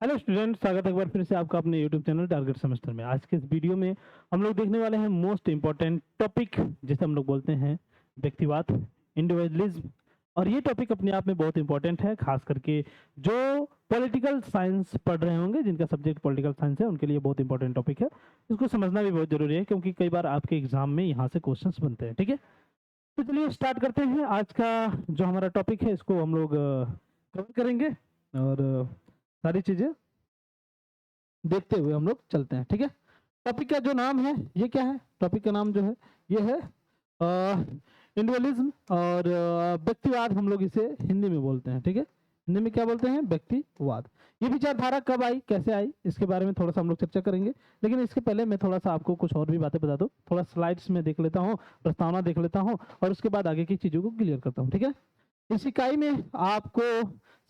Hello student, स्वागत है एक बार फिर से आपका अपने यूट्यूब चैनल टारगेट सेमेस्टर में। आज के इस वीडियो में हम लोग देखने वाले हैं मोस्ट इम्पोर्टेंट टॉपिक, जिसे हम लोग बोलते हैं व्यक्तिवाद, इंडिविजुअलिज्म। और ये टॉपिक अपने आप में बहुत इंपॉर्टेंट है, खास करके जो पॉलिटिकल साइंस पढ़ रहे होंगे, जिनका सब्जेक्ट पॉलिटिकल साइंस है, उनके लिए बहुत इंपॉर्टेंट टॉपिक है। इसको समझना भी बहुत जरूरी है, क्योंकि कई बार आपके एग्जाम में यहाँ से क्वेश्चंस बनते हैं। ठीक है, तो चलिए स्टार्ट करते हैं। आज का जो हमारा टॉपिक है, इसको हम लोग कवर करेंगे और सारी चीजें देखते हुए हम लोग चलते हैं। ठीक है, टॉपिक का जो नाम है ये क्या है? टॉपिक का नाम जो है ये है इंडिविजुअलिज्म और व्यक्तिवाद। हम लोग इसे हिंदी में बोलते हैं। ठीक है, हिंदी में क्या बोलते हैं? व्यक्तिवाद। ये विचारधारा कब आई, कैसे आई, इसके बारे में थोड़ा सा हम लोग चर्चा करेंगे। लेकिन इसके पहले मैं थोड़ा सा आपको कुछ और भी बातें बता दूं। थोड़ा स्लाइड्स में देख लेता हूँ, प्रस्तावना देख लेता हूँ, और उसके बाद आगे की चीजों को क्लियर करता हूँ। ठीक है, इस इकाई में आपको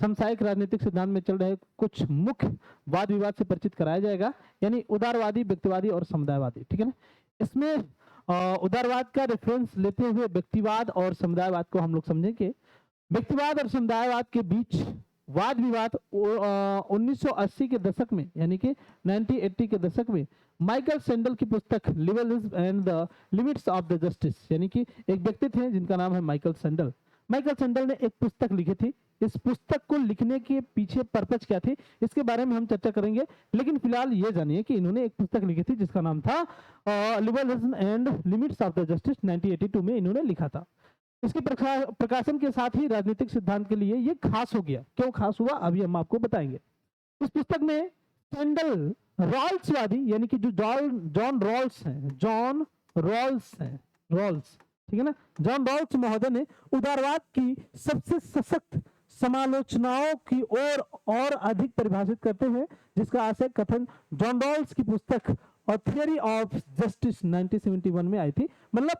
समसामयिक राजनीतिक सिद्धांत में चल रहे कुछ मुख्य वाद विवाद से परिचित कराया जाएगा, यानी उदारवादी, व्यक्तिवादी और समुदायवादी। ठीक है ना, इसमें उदारवाद का रेफरेंस लेते हुए व्यक्तिवाद और समुदायवाद को हम लोग समझेंगे। व्यक्तिवाद और समुदायवाद के बीच वाद विवाद 1980 के दशक में, यानी कि 1980 के दशक में माइकल सैंडल की पुस्तक liberalism and the limits of the justice, यानी कि एक व्यक्ति थे जिनका नाम है माइकल सैंडल। माइकल सैंडल ने एक पुस्तक लिखी थी। इस पुस्तक को लिखने के पीछे पर्पज क्या थी, इसके बारे में हम चर्चा करेंगे। लेकिन फिलहाल ये जानिए कि इन्होंने एक पुस्तक लिखी थी जिसका नाम था liberalism and limits of the justice. 1982 में इन्होंने लिखा था। इसके प्रकाशन के साथ ही राजनीतिक सिद्धांत के लिए ये खास हो गया। क्यों खास हुआ, अभी हम आपको बताएंगे। इस पुस्तक में सैंडल रॉल्सवादी, यानी कि जो जॉन रॉल्स हैं, जॉन रॉल्स हैं, रॉल्स, ठीक है ना, जॉन रॉल्स महोदय ने उदारवाद की सबसे सशक्त समालोचनाओं की ओर और अधिक परिभाषित करते हैं, जिसका आशय कथन जॉन रॉल्स की पुस्तक और थियरी ऑफ जस्टिस 1971 में आई थी। मतलब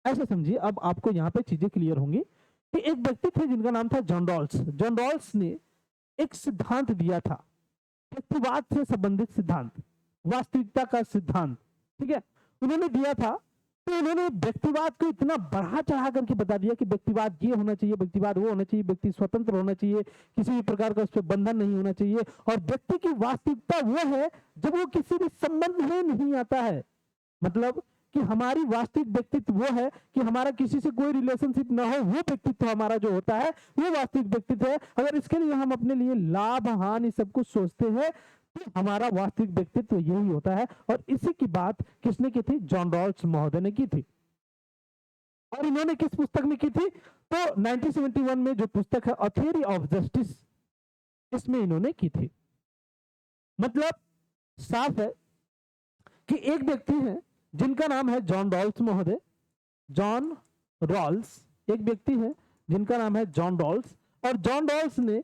ऐसे समझिए, अब आपको यहाँ पे चीजें क्लियर होंगी कि एक व्यक्ति थे जिनका नाम था जॉन रॉल्स। जॉन रॉल्स ने एक सिद्धांत दिया था, व्यक्तिवाद से संबंधित सिद्धांत, वास्तविकता का सिद्धांत। ठीक है, उन्होंने दिया था। तो उन्होंने व्यक्तिवाद को इतना बढ़ा चढ़ा करके बता दिया कि व्यक्तिवाद ये होना चाहिए, व्यक्तिवाद वो होना चाहिए, व्यक्ति स्वतंत्र होना चाहिए, किसी भी प्रकार का उस पर बंधन नहीं होना चाहिए, और व्यक्ति की वास्तविकता वो है जब वो किसी भी संबंध में नहीं आता है। मतलब कि हमारी वास्तविक व्यक्तित्व वो है कि हमारा किसी से कोई रिलेशनशिप ना हो, वो व्यक्तित्व हमारा जो होता है वो वास्तविक व्यक्तित्व है। अगर इसके लिए हम अपने लिए लाभ हानि सब कुछ सोचते हैं, तो हमारा वास्तविक व्यक्तित्व यही होता है। और इसी की बात किसने की थी? जॉन रॉल्स महोदय ने की थी। और इन्होंने किस पुस्तक में की थी? तो 1971 में जो पुस्तक है अ थियरी ऑफ जस्टिस, इसमें इन्होंने की थी। मतलब साफ है कि एक व्यक्ति है जिनका नाम है जॉन रॉल्स महोदय। जॉन रॉल्स एक व्यक्ति है जिनका नाम है जॉन रॉल्स, और जॉन रॉल्स ने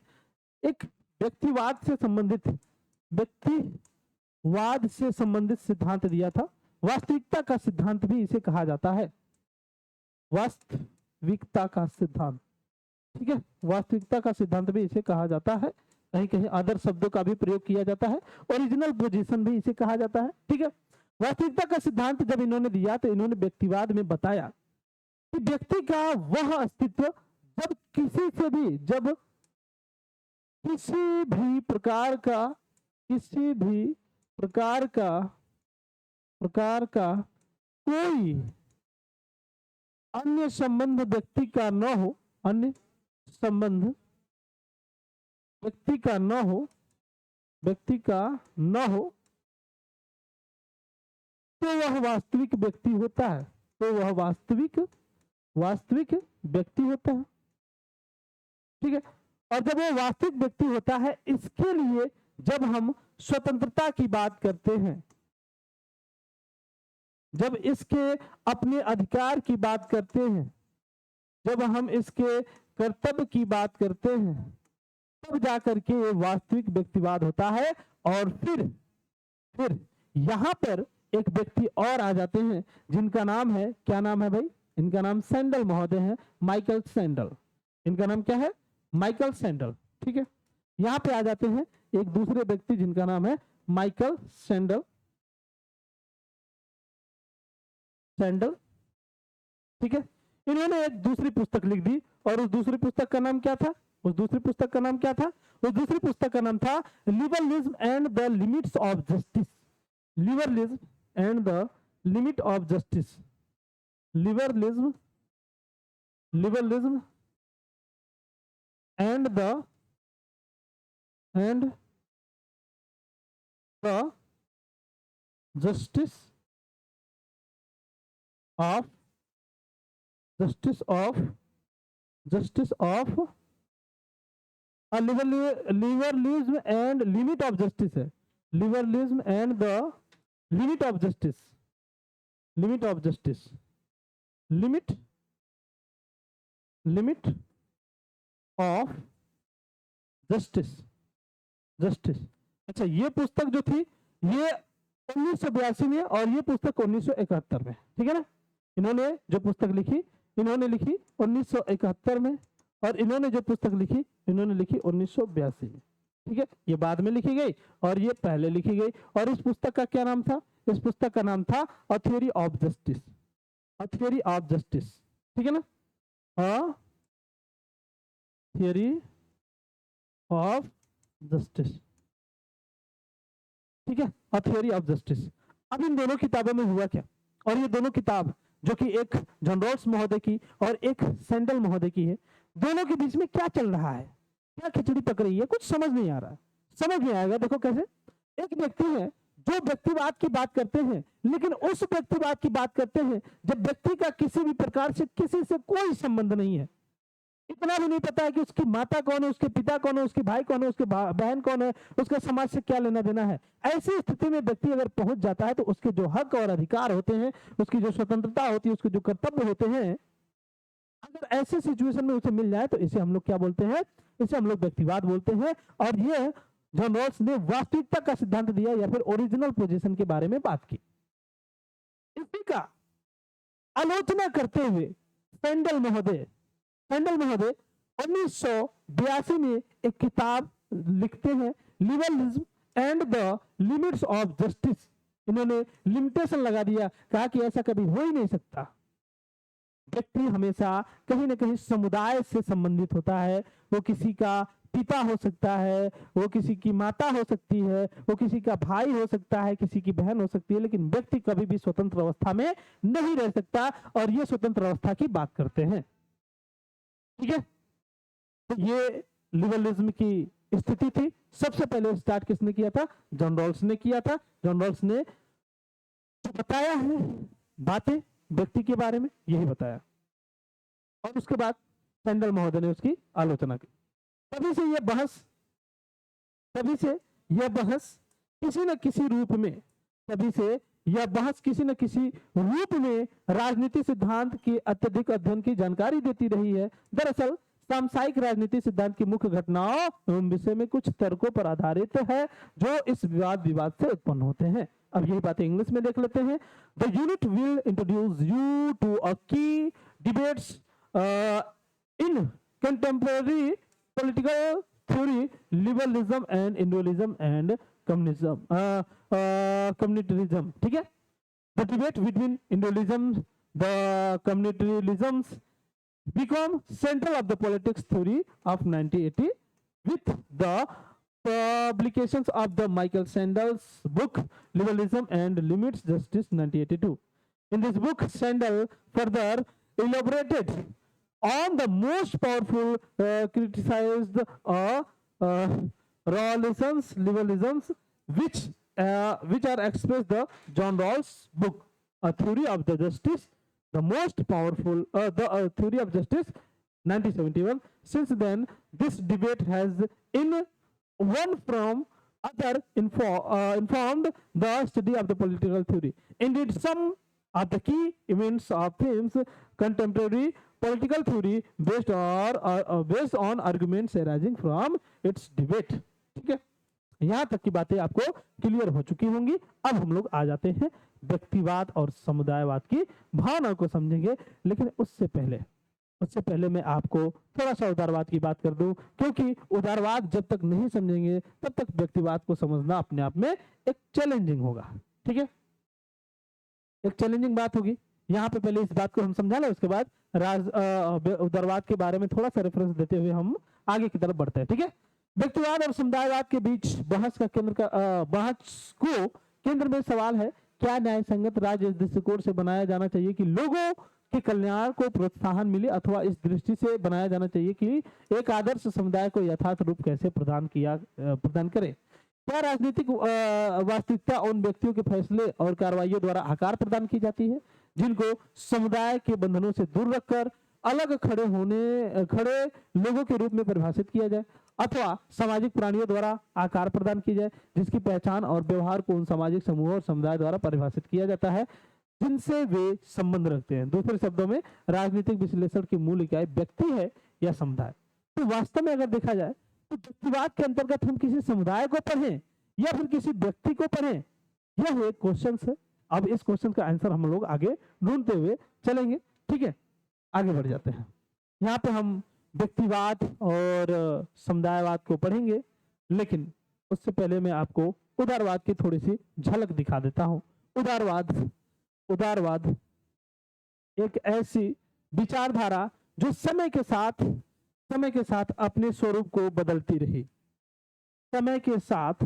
एक व्यक्तिवाद से संबंधित सिद्धांत दिया था। वास्तविकता का सिद्धांत भी इसे कहा जाता है, वास्तविकता का सिद्धांत। ठीक है, वास्तविकता का सिद्धांत भी इसे कहा जाता है। कहीं कहीं अदर शब्दों का भी प्रयोग किया जाता है, ओरिजिनल पोजीशन भी इसे कहा जाता है। ठीक है, वास्तविकता का सिद्धांत जब इन्होंने दिया तो इन्होंने व्यक्तिवाद में बताया कि व्यक्ति का वह अस्तित्व जब किसी से भी, जब किसी भी प्रकार का कोई अन्य संबंध व्यक्ति का न हो, अन्य संबंध व्यक्ति का न हो, तो वह वास्तविक व्यक्ति होता है। तो वह वास्तविक व्यक्ति होता है। ठीक है, और जब वो वास्तविक व्यक्ति होता है, इसके लिए जब हम स्वतंत्रता की बात करते हैं, जब इसके अपने अधिकार की बात करते हैं, जब हम इसके कर्तव्य की बात करते हैं, तब जाकर के ये वास्तविक व्यक्तिवाद होता है। और फिर यहां पर एक व्यक्ति और आ जाते हैं जिनका नाम है, क्या नाम है भाई? इनका नाम सैंडल महोदय है, माइकल सैंडल। इनका नाम क्या है? Michael sandal. ठीक है, यहां पे आ जाते हैं एक दूसरे व्यक्ति जिनका नाम है माइकल सैंडल। ठीक है, इन्होंने एक दूसरी पुस्तक लिख दी, और उस दूसरी पुस्तक का नाम क्या था? उस दूसरी पुस्तक का नाम क्या था? उस दूसरी पुस्तक का नाम था liberalism and the limits of justice. Liberalism and the limit of justice. Liberalism, liberalism and the justice of justice of liberalism and limit of justice है। liberalism and the limit of justice, limit of justice, limit of justice, justice। अच्छा, ये पुस्तक जो थी ये 1982 में और ये पुस्तक 1971 में, ठीक है ना। इन्होंने जो पुस्तक लिखी, इन्होंने लिखी 1971 में, और इन्होंने जो पुस्तक लिखी, इन्होंने लिखी 1982 में, ठीक है। ये बाद में लिखी गई और ये पहले लिखी गई। और इस पुस्तक का क्या नाम था? इस पुस्तक का नाम था a theory of justice, a theory of justice, ठीक है ना। अ थ्योरी ऑफ जस्टिस, ठीक है, अ थ्योरी ऑफ जस्टिस। अब इन दोनों किताबों में हुआ क्या? और ये दोनों किताब जो कि एक जॉन रॉल्स महोदय की और एक सैंडल महोदय की है, दोनों के बीच में क्या चल रहा है? क्या खिचड़ी पक रही है? कुछ समझ नहीं आ रहा है। समझ नहीं आएगा। देखो कैसे, एक व्यक्ति है जो व्यक्तिवाद की बात करते हैं, लेकिन उस व्यक्तिवाद की बात करते हैं जब व्यक्ति का किसी भी प्रकार से किसी से कोई संबंध नहीं है, इतना भी नहीं पता है कि उसकी माता कौन है, उसके पिता कौन है, उसके भाई कौन है, उसके बहन कौन है, उसका समाज से क्या लेना देना है। ऐसी स्थिति में व्यक्ति अगर पहुंच जाता है तो उसके जो हक और अधिकार होते हैं, उसकी जो स्वतंत्रता होती है, उसके जो कर्तव्य होते हैं, अगर ऐसे सिचुएशन में उसे मिल जाए तो इसे हम लोग क्या बोलते हैं? इसे हम लोग व्यक्तिवाद बोलते हैं। और ये जॉन रॉल्स ने वास्तविकता का सिद्धांत दिया या फिर ओरिजिनल पोजीशन के बारे में बात की। इसी का आलोचना करते हुए सैंडल महोदय 1982 में एक किताब लिखते हैं, liberalism and the limits of justice. इन्होंने लिमिटेशन लगा दिया, कहा कि ऐसा कभी हो ही नहीं सकता। व्यक्ति हमेशा कहीं ना कहीं समुदाय से संबंधित होता है। वो किसी का पिता हो सकता है, वो किसी की माता हो सकती है, वो किसी का भाई हो सकता है, किसी की बहन हो सकती है, लेकिन व्यक्ति कभी भी स्वतंत्र अवस्था में नहीं रह सकता। और ये स्वतंत्र अवस्था की बात करते हैं, ठीक है। तो ये लिबरलिज्म की स्थिति थी। सबसे पहले स्टार्ट किसने किया था? जॉन रॉल्स ने किया था। जॉन रॉल्स ने जो बताया है बातें व्यक्ति के बारे में, यही बताया, और उसके बाद सैंडल महोदय ने उसकी आलोचना की। तभी से यह बहस किसी न किसी रूप में, तभी से यह बहस किसी न किसी रूप में राजनीति सिद्धांत के अत्यधिक अध्ययन की जानकारी देती रही है। दरअसल सामसाइक राजनीति सिद्धांत की मुख्य घटनाओं एवं विषय में कुछ तर्कों पर आधारित है जो इस विवाद से उत्पन्न होते हैं। अब यही बातें इंग्लिश में देख लेते हैं। The unit will introduce you to a key debates in contemporary political theory, liberalism and individualism and communitarism, ठीक है। The debate between individualism, the communitarisms become central of the politics theory of 1980 with the publications of the Michael Sandel's book Liberalism and Limits Justice 1982. In this book, Sandel further elaborated on the most powerful criticized Rawlson's liberalisms, which are expressed the John Rawls book, A Theory of the Justice, the most powerful Theory of Justice, 1971. Since then, this debate has in one from other informed the study of the political theory. Indeed, some of the key events of themes contemporary political theory based on arguments arising from its debate, ठीक है। यहां तक की बातें आपको clear हो चुकी होंगी। अब हम लोग आ जाते हैं व्यक्तिवाद और समुदायवाद की भावना को समझेंगे। लेकिन उससे पहले मैं आपको थोड़ा सा उदारवाद की बात कर दूं, क्योंकि उदारवाद जब तक नहीं समझेंगे तब तक व्यक्तिवाद को समझना अपने आप में एक चैलेंजिंग होगा, ठीक है, एक चैलेंजिंग बात होगी। यहाँ पे पहले इस बात को हम समझा लें, उसके बाद उदारवाद के बारे में थोड़ा सा रेफरेंस देते हुए हम आगे की तरफ बढ़ते हैं। ठीक है, व्यक्तिवाद और समुदायवाद के बीच बहस को केंद्र में सवाल है, क्या न्याय संगत राज्य इस दृष्टिकोण से बनाया जाना चाहिए कि लोगों के कल्याण को प्रोत्साहन मिले, अथवा इस दृष्टि से बनाया जाना चाहिए कि एक आदर्श समुदाय को यथार्थ रूप कैसे प्रदान करे। क्या राजनीतिक वास्तविकता उन व्यक्तियों के फैसले और कार्रवाइयों द्वारा आकार प्रदान की जाती है जिनको समुदाय के बंधनों से दूर रखकर अलग खड़े लोगों के रूप में परिभाषित किया जाए, अथवा सामाजिक प्राणियों द्वारा आकार प्रदान की जाए जिसकी पहचान और व्यवहार को उन सामाजिक समूह और समुदाय द्वारा परिभाषित किया जाता है जिनसे वे संबंध रखते हैं। दूसरे शब्दों में राजनीतिक विश्लेषण की मूल इकाई व्यक्ति है या समुदाय। तो वास्तव में अगर देखा जाए तो व्यक्तिवाद के अंतर्गत हम किसी समुदाय को पढ़ें या फिर किसी व्यक्ति को पढ़ें, यह एक क्वेश्चन है। अब इस क्वेश्चन का आंसर हम लोग आगे ढूंढते हुए चलेंगे। ठीक है, आगे बढ़ जाते हैं। यहाँ पे हम व्यक्तिवाद और समुदायवाद को पढ़ेंगे, लेकिन उससे पहले मैं आपको उदारवाद की थोड़ी सी झलक दिखा देता हूँ। उदारवाद एक ऐसी विचारधारा जो समय के साथ अपने स्वरूप को बदलती रही। समय के साथ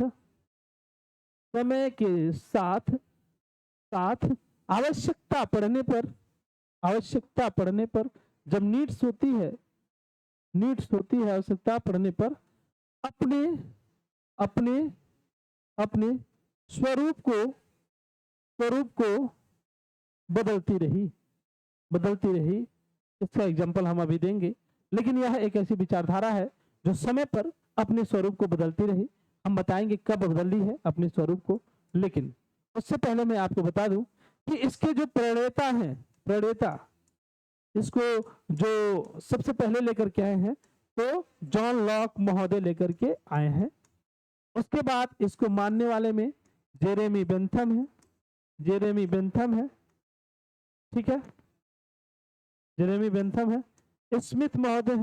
आवश्यकता पड़ने पर जब नीड्स होती है आवश्यकता पड़ने पर अपने स्वरूप को बदलती रही। इसका एग्जांपल हम अभी देंगे, लेकिन यह एक ऐसी विचारधारा है जो समय पर अपने स्वरूप को बदलती रही। हम बताएंगे कब बदली है अपने स्वरूप को, लेकिन उससे पहले मैं आपको बता दूं कि इसके जो प्रणेता इसको जो सबसे पहले लेकर के आए हैं तो जॉन लॉक महोदय लेकर के आए हैं। उसके बाद इसको मानने वाले में जेरेमी बेंथम है। ठीक है, जेरेमी बेंथम है, स्मिथ महोदय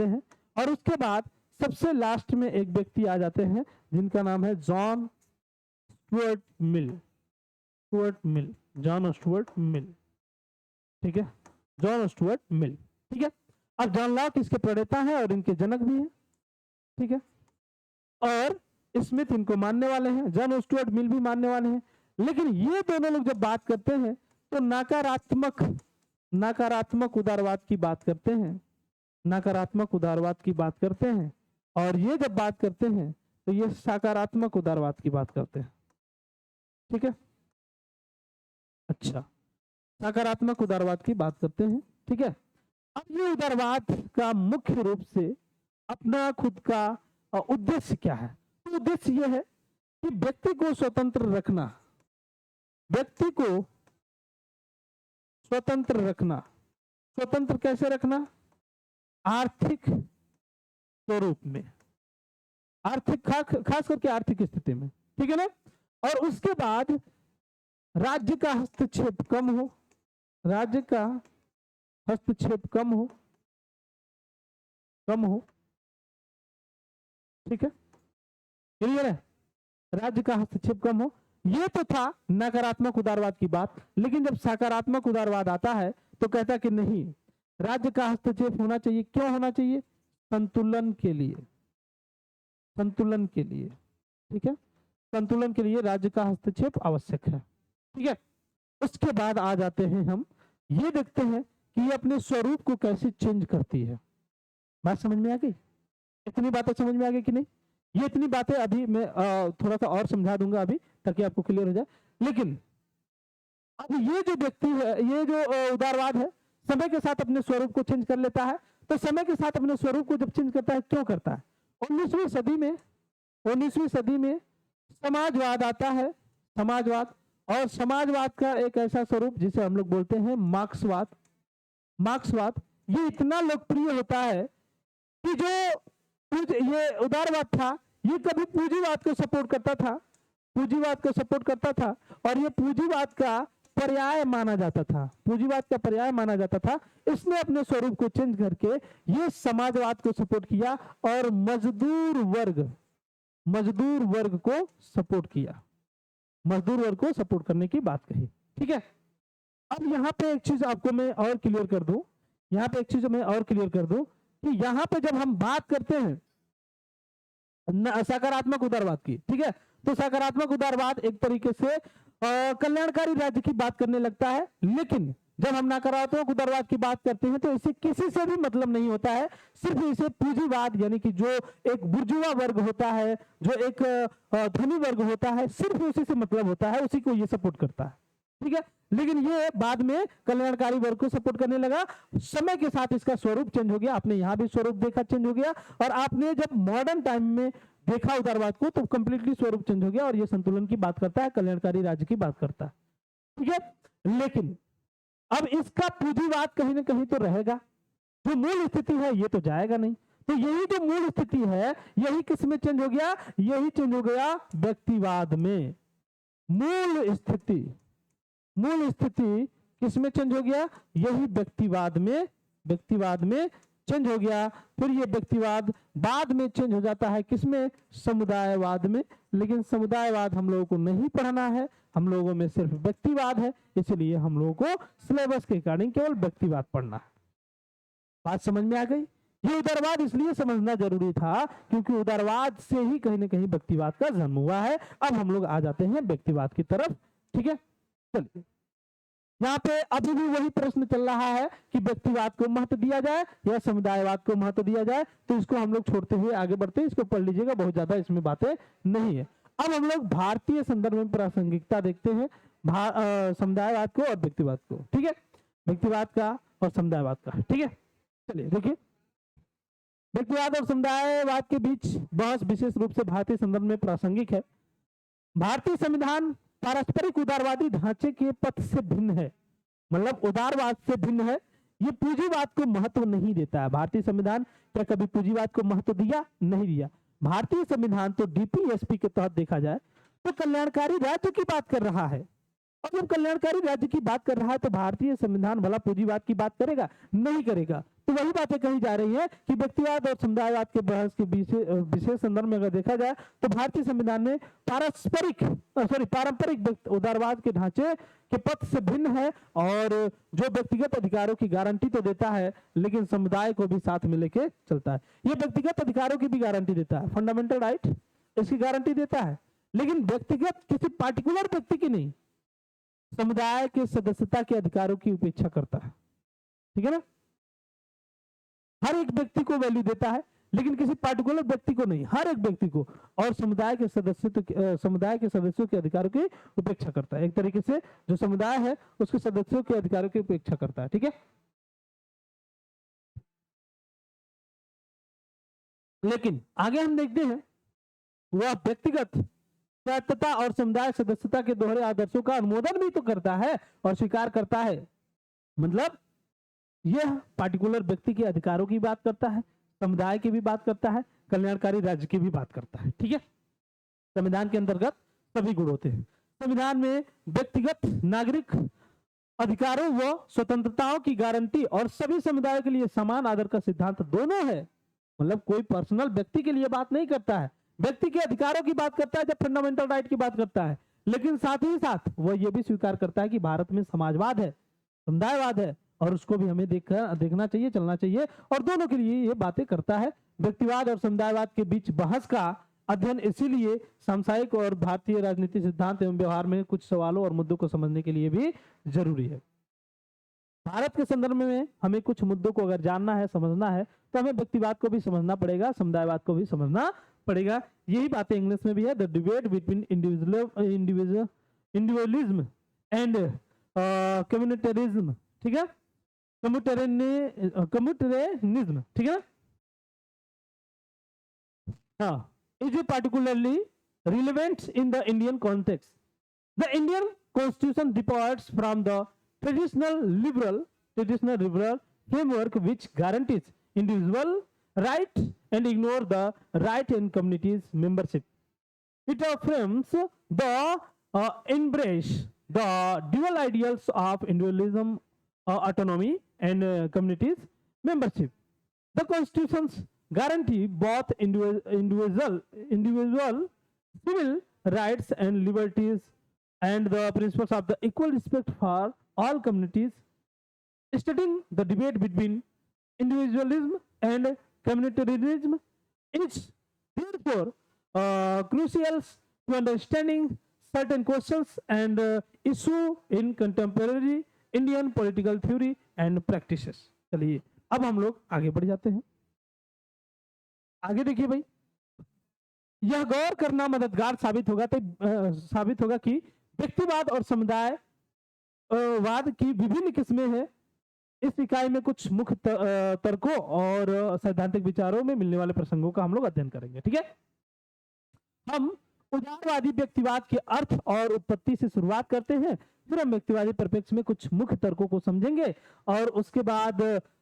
हैं और उसके बाद सबसे लास्ट में एक व्यक्ति आ जाते हैं जिनका नाम है जॉन स्टुअर्ट मिल। ठीक है, जॉन स्टुअर्ट मिल। ठीक है, अब जॉन लॉक इसके प्रणेता हैं और इनके जनक भी हैं। ठीक है, और स्मिथ इनको मानने वाले हैं, जॉन स्टुअर्ट मिल भी मानने वाले हैं। लेकिन ये दोनों लोग जब बात करते हैं तो नकारात्मक उदारवाद की बात करते हैं, और ये जब बात करते हैं तो ये सकारात्मक उदारवाद की बात करते हैं। ठीक है, अच्छा, सकारात्मक उदारवाद की बात करते हैं। ठीक है, अब ये उदारवाद का मुख्य रूप से अपना खुद का उद्देश्य क्या है? तो उद्देश्य यह है कि व्यक्ति को स्वतंत्र कैसे रखना? आर्थिक स्वरूप में, खास करके आर्थिक स्थिति में। ठीक है ना, और उसके बाद राज्य का हस्तक्षेप कम हो। ठीक है, क्लियर है? राज्य का हस्तक्षेप कम हो। ये तो था नकारात्मक उदारवाद की बात, लेकिन जब सकारात्मक उदारवाद आता है तो कहता कि नहीं, राज्य का हस्तक्षेप होना चाहिए। क्यों होना चाहिए? संतुलन के लिए। ठीक है, संतुलन के लिए राज्य का हस्तक्षेप आवश्यक है। ठीक है, उसके बाद आ जाते हैं हम ये देखते हैं कि ये अपने स्वरूप को कैसे चेंज करती है। बात समझ में आ गई? इतनी बातें समझ में आ गई कि नहीं? ये इतनी बातें अभी मैं थोड़ा सा और समझा दूंगा अभी, ताकि आपको क्लियर हो जाए। लेकिन अब ये जो व्यक्ति है, ये जो उदारवाद है, समय के साथ अपने स्वरूप को चेंज कर लेता है। तो समय के साथ अपने स्वरूप को जब चेंज करता है, क्यों करता है? 19वीं सदी में समाजवाद आता है। और समाजवाद का एक ऐसा स्वरूप जिसे हम लोग बोलते हैं मार्क्सवाद। ये इतना लोकप्रिय होता है कि जो ये उदारवाद था, ये कभी पूंजीवाद को सपोर्ट करता था, और ये पूंजीवाद का पर्याय माना जाता था। इसने अपने स्वरूप को चेंज करके ये समाजवाद को सपोर्ट किया और मजदूर वर्ग को सपोर्ट करने की बात कही। ठीक है, अब यहाँ पे एक चीज आपको मैं और क्लियर कर दूं, यहाँ पे एक चीज मैं और क्लियर कर दूं कि यहाँ पे जब हम बात करते हैं सकारात्मक उदारवाद की, ठीक है, तो सकारात्मक उदारवाद एक तरीके से कल्याणकारी राज्य की बात करने लगता है, लेकिन जब हम नकारात्मक उदारवाद की बात करते हैं तो इसे किसी से भी मतलब नहीं होता है, सिर्फ इसे पूंजीवाद यानी कि जो एक बुर्जुआ वर्ग होता है, जो एक धनी वर्ग होता है, सिर्फ उसी से मतलब होता है, उसी को ये सपोर्ट करता है, ठीक है। लेकिन ये बाद में कल्याणकारी वर्ग को सपोर्ट करने लगा, समय के साथ इसका स्वरूप चेंज हो गया, आपने यहाँ भी स्वरूप देखा चेंज हो गया, और आपने जब मॉडर्न टाइम में देखा उदारवाद को तो कंप्लीटली स्वरूप चेंज हो गया और ये संतुलन की बात करता है, कल्याणकारी राज्य की बात करता है, ठीक है। लेकिन अब इसका पूंजीवाद कहीं ना कहीं तो रहेगा, जो मूल स्थिति है ये तो जाएगा नहीं, तो यही जो मूल स्थिति है यही किस में चेंज हो गया, यही चेंज हो गया व्यक्तिवाद में। मूल स्थिति किस में चेंज हो गया, यही व्यक्तिवाद में चेंज हो गया। फिर ये व्यक्तिवाद बाद में चेंज हो जाता है किसमें, समुदायवाद में। लेकिन समुदायवाद हम लोगों को नहीं पढ़ना है, हम लोगों में सिर्फ व्यक्तिवाद है, इसलिए हम लोगों को सिलेबस के अकॉर्डिंग केवल व्यक्तिवाद पढ़ना है। बात समझ में आ गई। ये उदारवाद इसलिए समझना जरूरी था क्योंकि उदारवाद से ही कहीं ना कहीं व्यक्तिवाद का जन्म हुआ है। अब हम लोग आ जाते हैं व्यक्तिवाद की तरफ, ठीक है। चलिए, यहाँ पे अभी भी वही प्रश्न चल रहा है कि व्यक्तिवाद को महत्व दिया जाए या समुदायवाद को महत्व दिया जाए, तो इसको हम लोग छोड़ते हुए आगे बढ़ते हैं, इसको पढ़ लीजिएगा, बहुत ज्यादा इसमें बातें नहीं है। अब हम लोग भारतीय संदर्भ में प्रासंगिकता देखते हैं समुदायवाद को और व्यक्तिवाद को, ठीक है, व्यक्तिवाद का और समुदायवाद का, ठीक है। चलिए देखिए, व्यक्तिवाद और समुदायवाद के बीच बहस विशेष रूप से भारतीय संदर्भ में प्रासंगिक है। भारतीय संविधान पारस्परिक उदारवादी ढांचे के पथ से भिन्न है, मतलब उदारवाद से भिन्न है। ये पूंजीवाद को महत्व नहीं देता है। भारतीय संविधान क्या कभी पूंजीवाद को महत्व दिया, नहीं दिया। भारतीय संविधान तो डीपीएसपी के तहत देखा जाए तो कल्याणकारी राज्य की बात कर रहा है, और जब कल्याणकारी राज्य की बात कर रहा है तो भारतीय संविधान भला पूंजीवाद की बात करेगा, नहीं करेगा। तो वही बातें कही जा रही है कि व्यक्तिवाद और समुदायवाद के बहस के विशेष संदर्भ में अगर देखा जाए तो भारतीय संविधान में पारंपरिक उदारवाद के ढांचे के पथ से भिन्न है, और जो व्यक्तिगत अधिकारों की गारंटी तो देता है लेकिन समुदाय को भी साथ में लेके चलता है। ये व्यक्तिगत अधिकारों की भी गारंटी देता है, फंडामेंटल राइट इसकी गारंटी देता है, लेकिन व्यक्तिगत किसी पार्टिकुलर व्यक्ति की नहीं, समुदाय के सदस्यता के अधिकारों की उपेक्षा करता है, ठीक है ना। हर एक व्यक्ति को वैल्यू देता है लेकिन किसी पार्टिकुलर व्यक्ति को नहीं, हर एक व्यक्ति को, और समुदाय के सदस्यों के अधिकारों की उपेक्षा करता है। एक तरीके से जो समुदाय है उसके सदस्यों के अधिकारों की उपेक्षा करता है, ठीक है। लेकिन आगे हम देखते हैं वह व्यक्तिगत स्वायत्तता और समुदाय सदस्यता के दोहरे आदर्शों का अनुमोदन भी तो करता है और स्वीकार करता है। मतलब यह पार्टिकुलर व्यक्ति के अधिकारों की बात करता है, समुदाय की भी बात करता है, कल्याणकारी राज्य की भी बात करता है, ठीक है। संविधान के अंतर्गत सभी गुण होते हैं। संविधान में व्यक्तिगत नागरिक अधिकारों व स्वतंत्रताओं की गारंटी और सभी समुदायों के लिए समान आदर का सिद्धांत दोनों है। मतलब कोई पर्सनल व्यक्ति के लिए बात नहीं करता है, व्यक्ति के अधिकारों की बात करता है जब फंडामेंटल राइट की बात करता है, लेकिन साथ ही साथ वह यह भी स्वीकार करता है कि भारत में समाजवाद है, समुदायवाद है, और उसको भी हमें देखना चाहिए, चलना चाहिए, और दोनों के लिए ये बातें करता है। व्यक्तिवाद और समुदायवाद के बीच बहस का अध्ययन इसीलिए सांसारिक और भारतीय राजनीति सिद्धांत एवं व्यवहार में कुछ सवालों और मुद्दों को समझने के लिए भी जरूरी है। भारत के संदर्भ में हमें कुछ मुद्दों को अगर जानना है, समझना है, तो हमें व्यक्तिवाद को भी समझना पड़ेगा, समुदायवाद को भी समझना पड़ेगा। यही बातें इंग्लिश में भी है, the debate between individualism and communitarism, ठीक है, कम्युनिटेरियनिज्म, ठीक है। हाँ, is particularly relevant in the Indian context. The Indian Constitution departs from the traditional liberal framework which guarantees individual right and ignore the right in communities membership. It affirms the embrace the dual ideals of individualism, autonomy, and communities membership. The Constitution's guarantee both individual civil rights and liberties and the principles of the equal respect for all communities, studying the debate between individualism and communitarianism is therefore crucial to understanding certain questions and issue in contemporary Indian political theory and practices. चलिए अब हम लोग आगे बढ़ जाते हैं। आगे देखिए भाई, यह गौर करना मददगार साबित होगा कि व्यक्तिवाद और समुदाय वाद की विभिन्न किस्में हैं। इस इकाई में कुछ मुख्य तर्कों और सैद्धांतिक विचारों में मिलने वाले प्रसंगों का हम लोग अध्ययन करेंगे। ठीक है, हम उदारवादी व्यक्तिवाद के अर्थ और उत्पत्ति से शुरुआत करते हैं, फिर हम व्यक्तिवादी परिप्रेक्ष्य में कुछ मुख्य तर्कों को समझेंगे और उसके बाद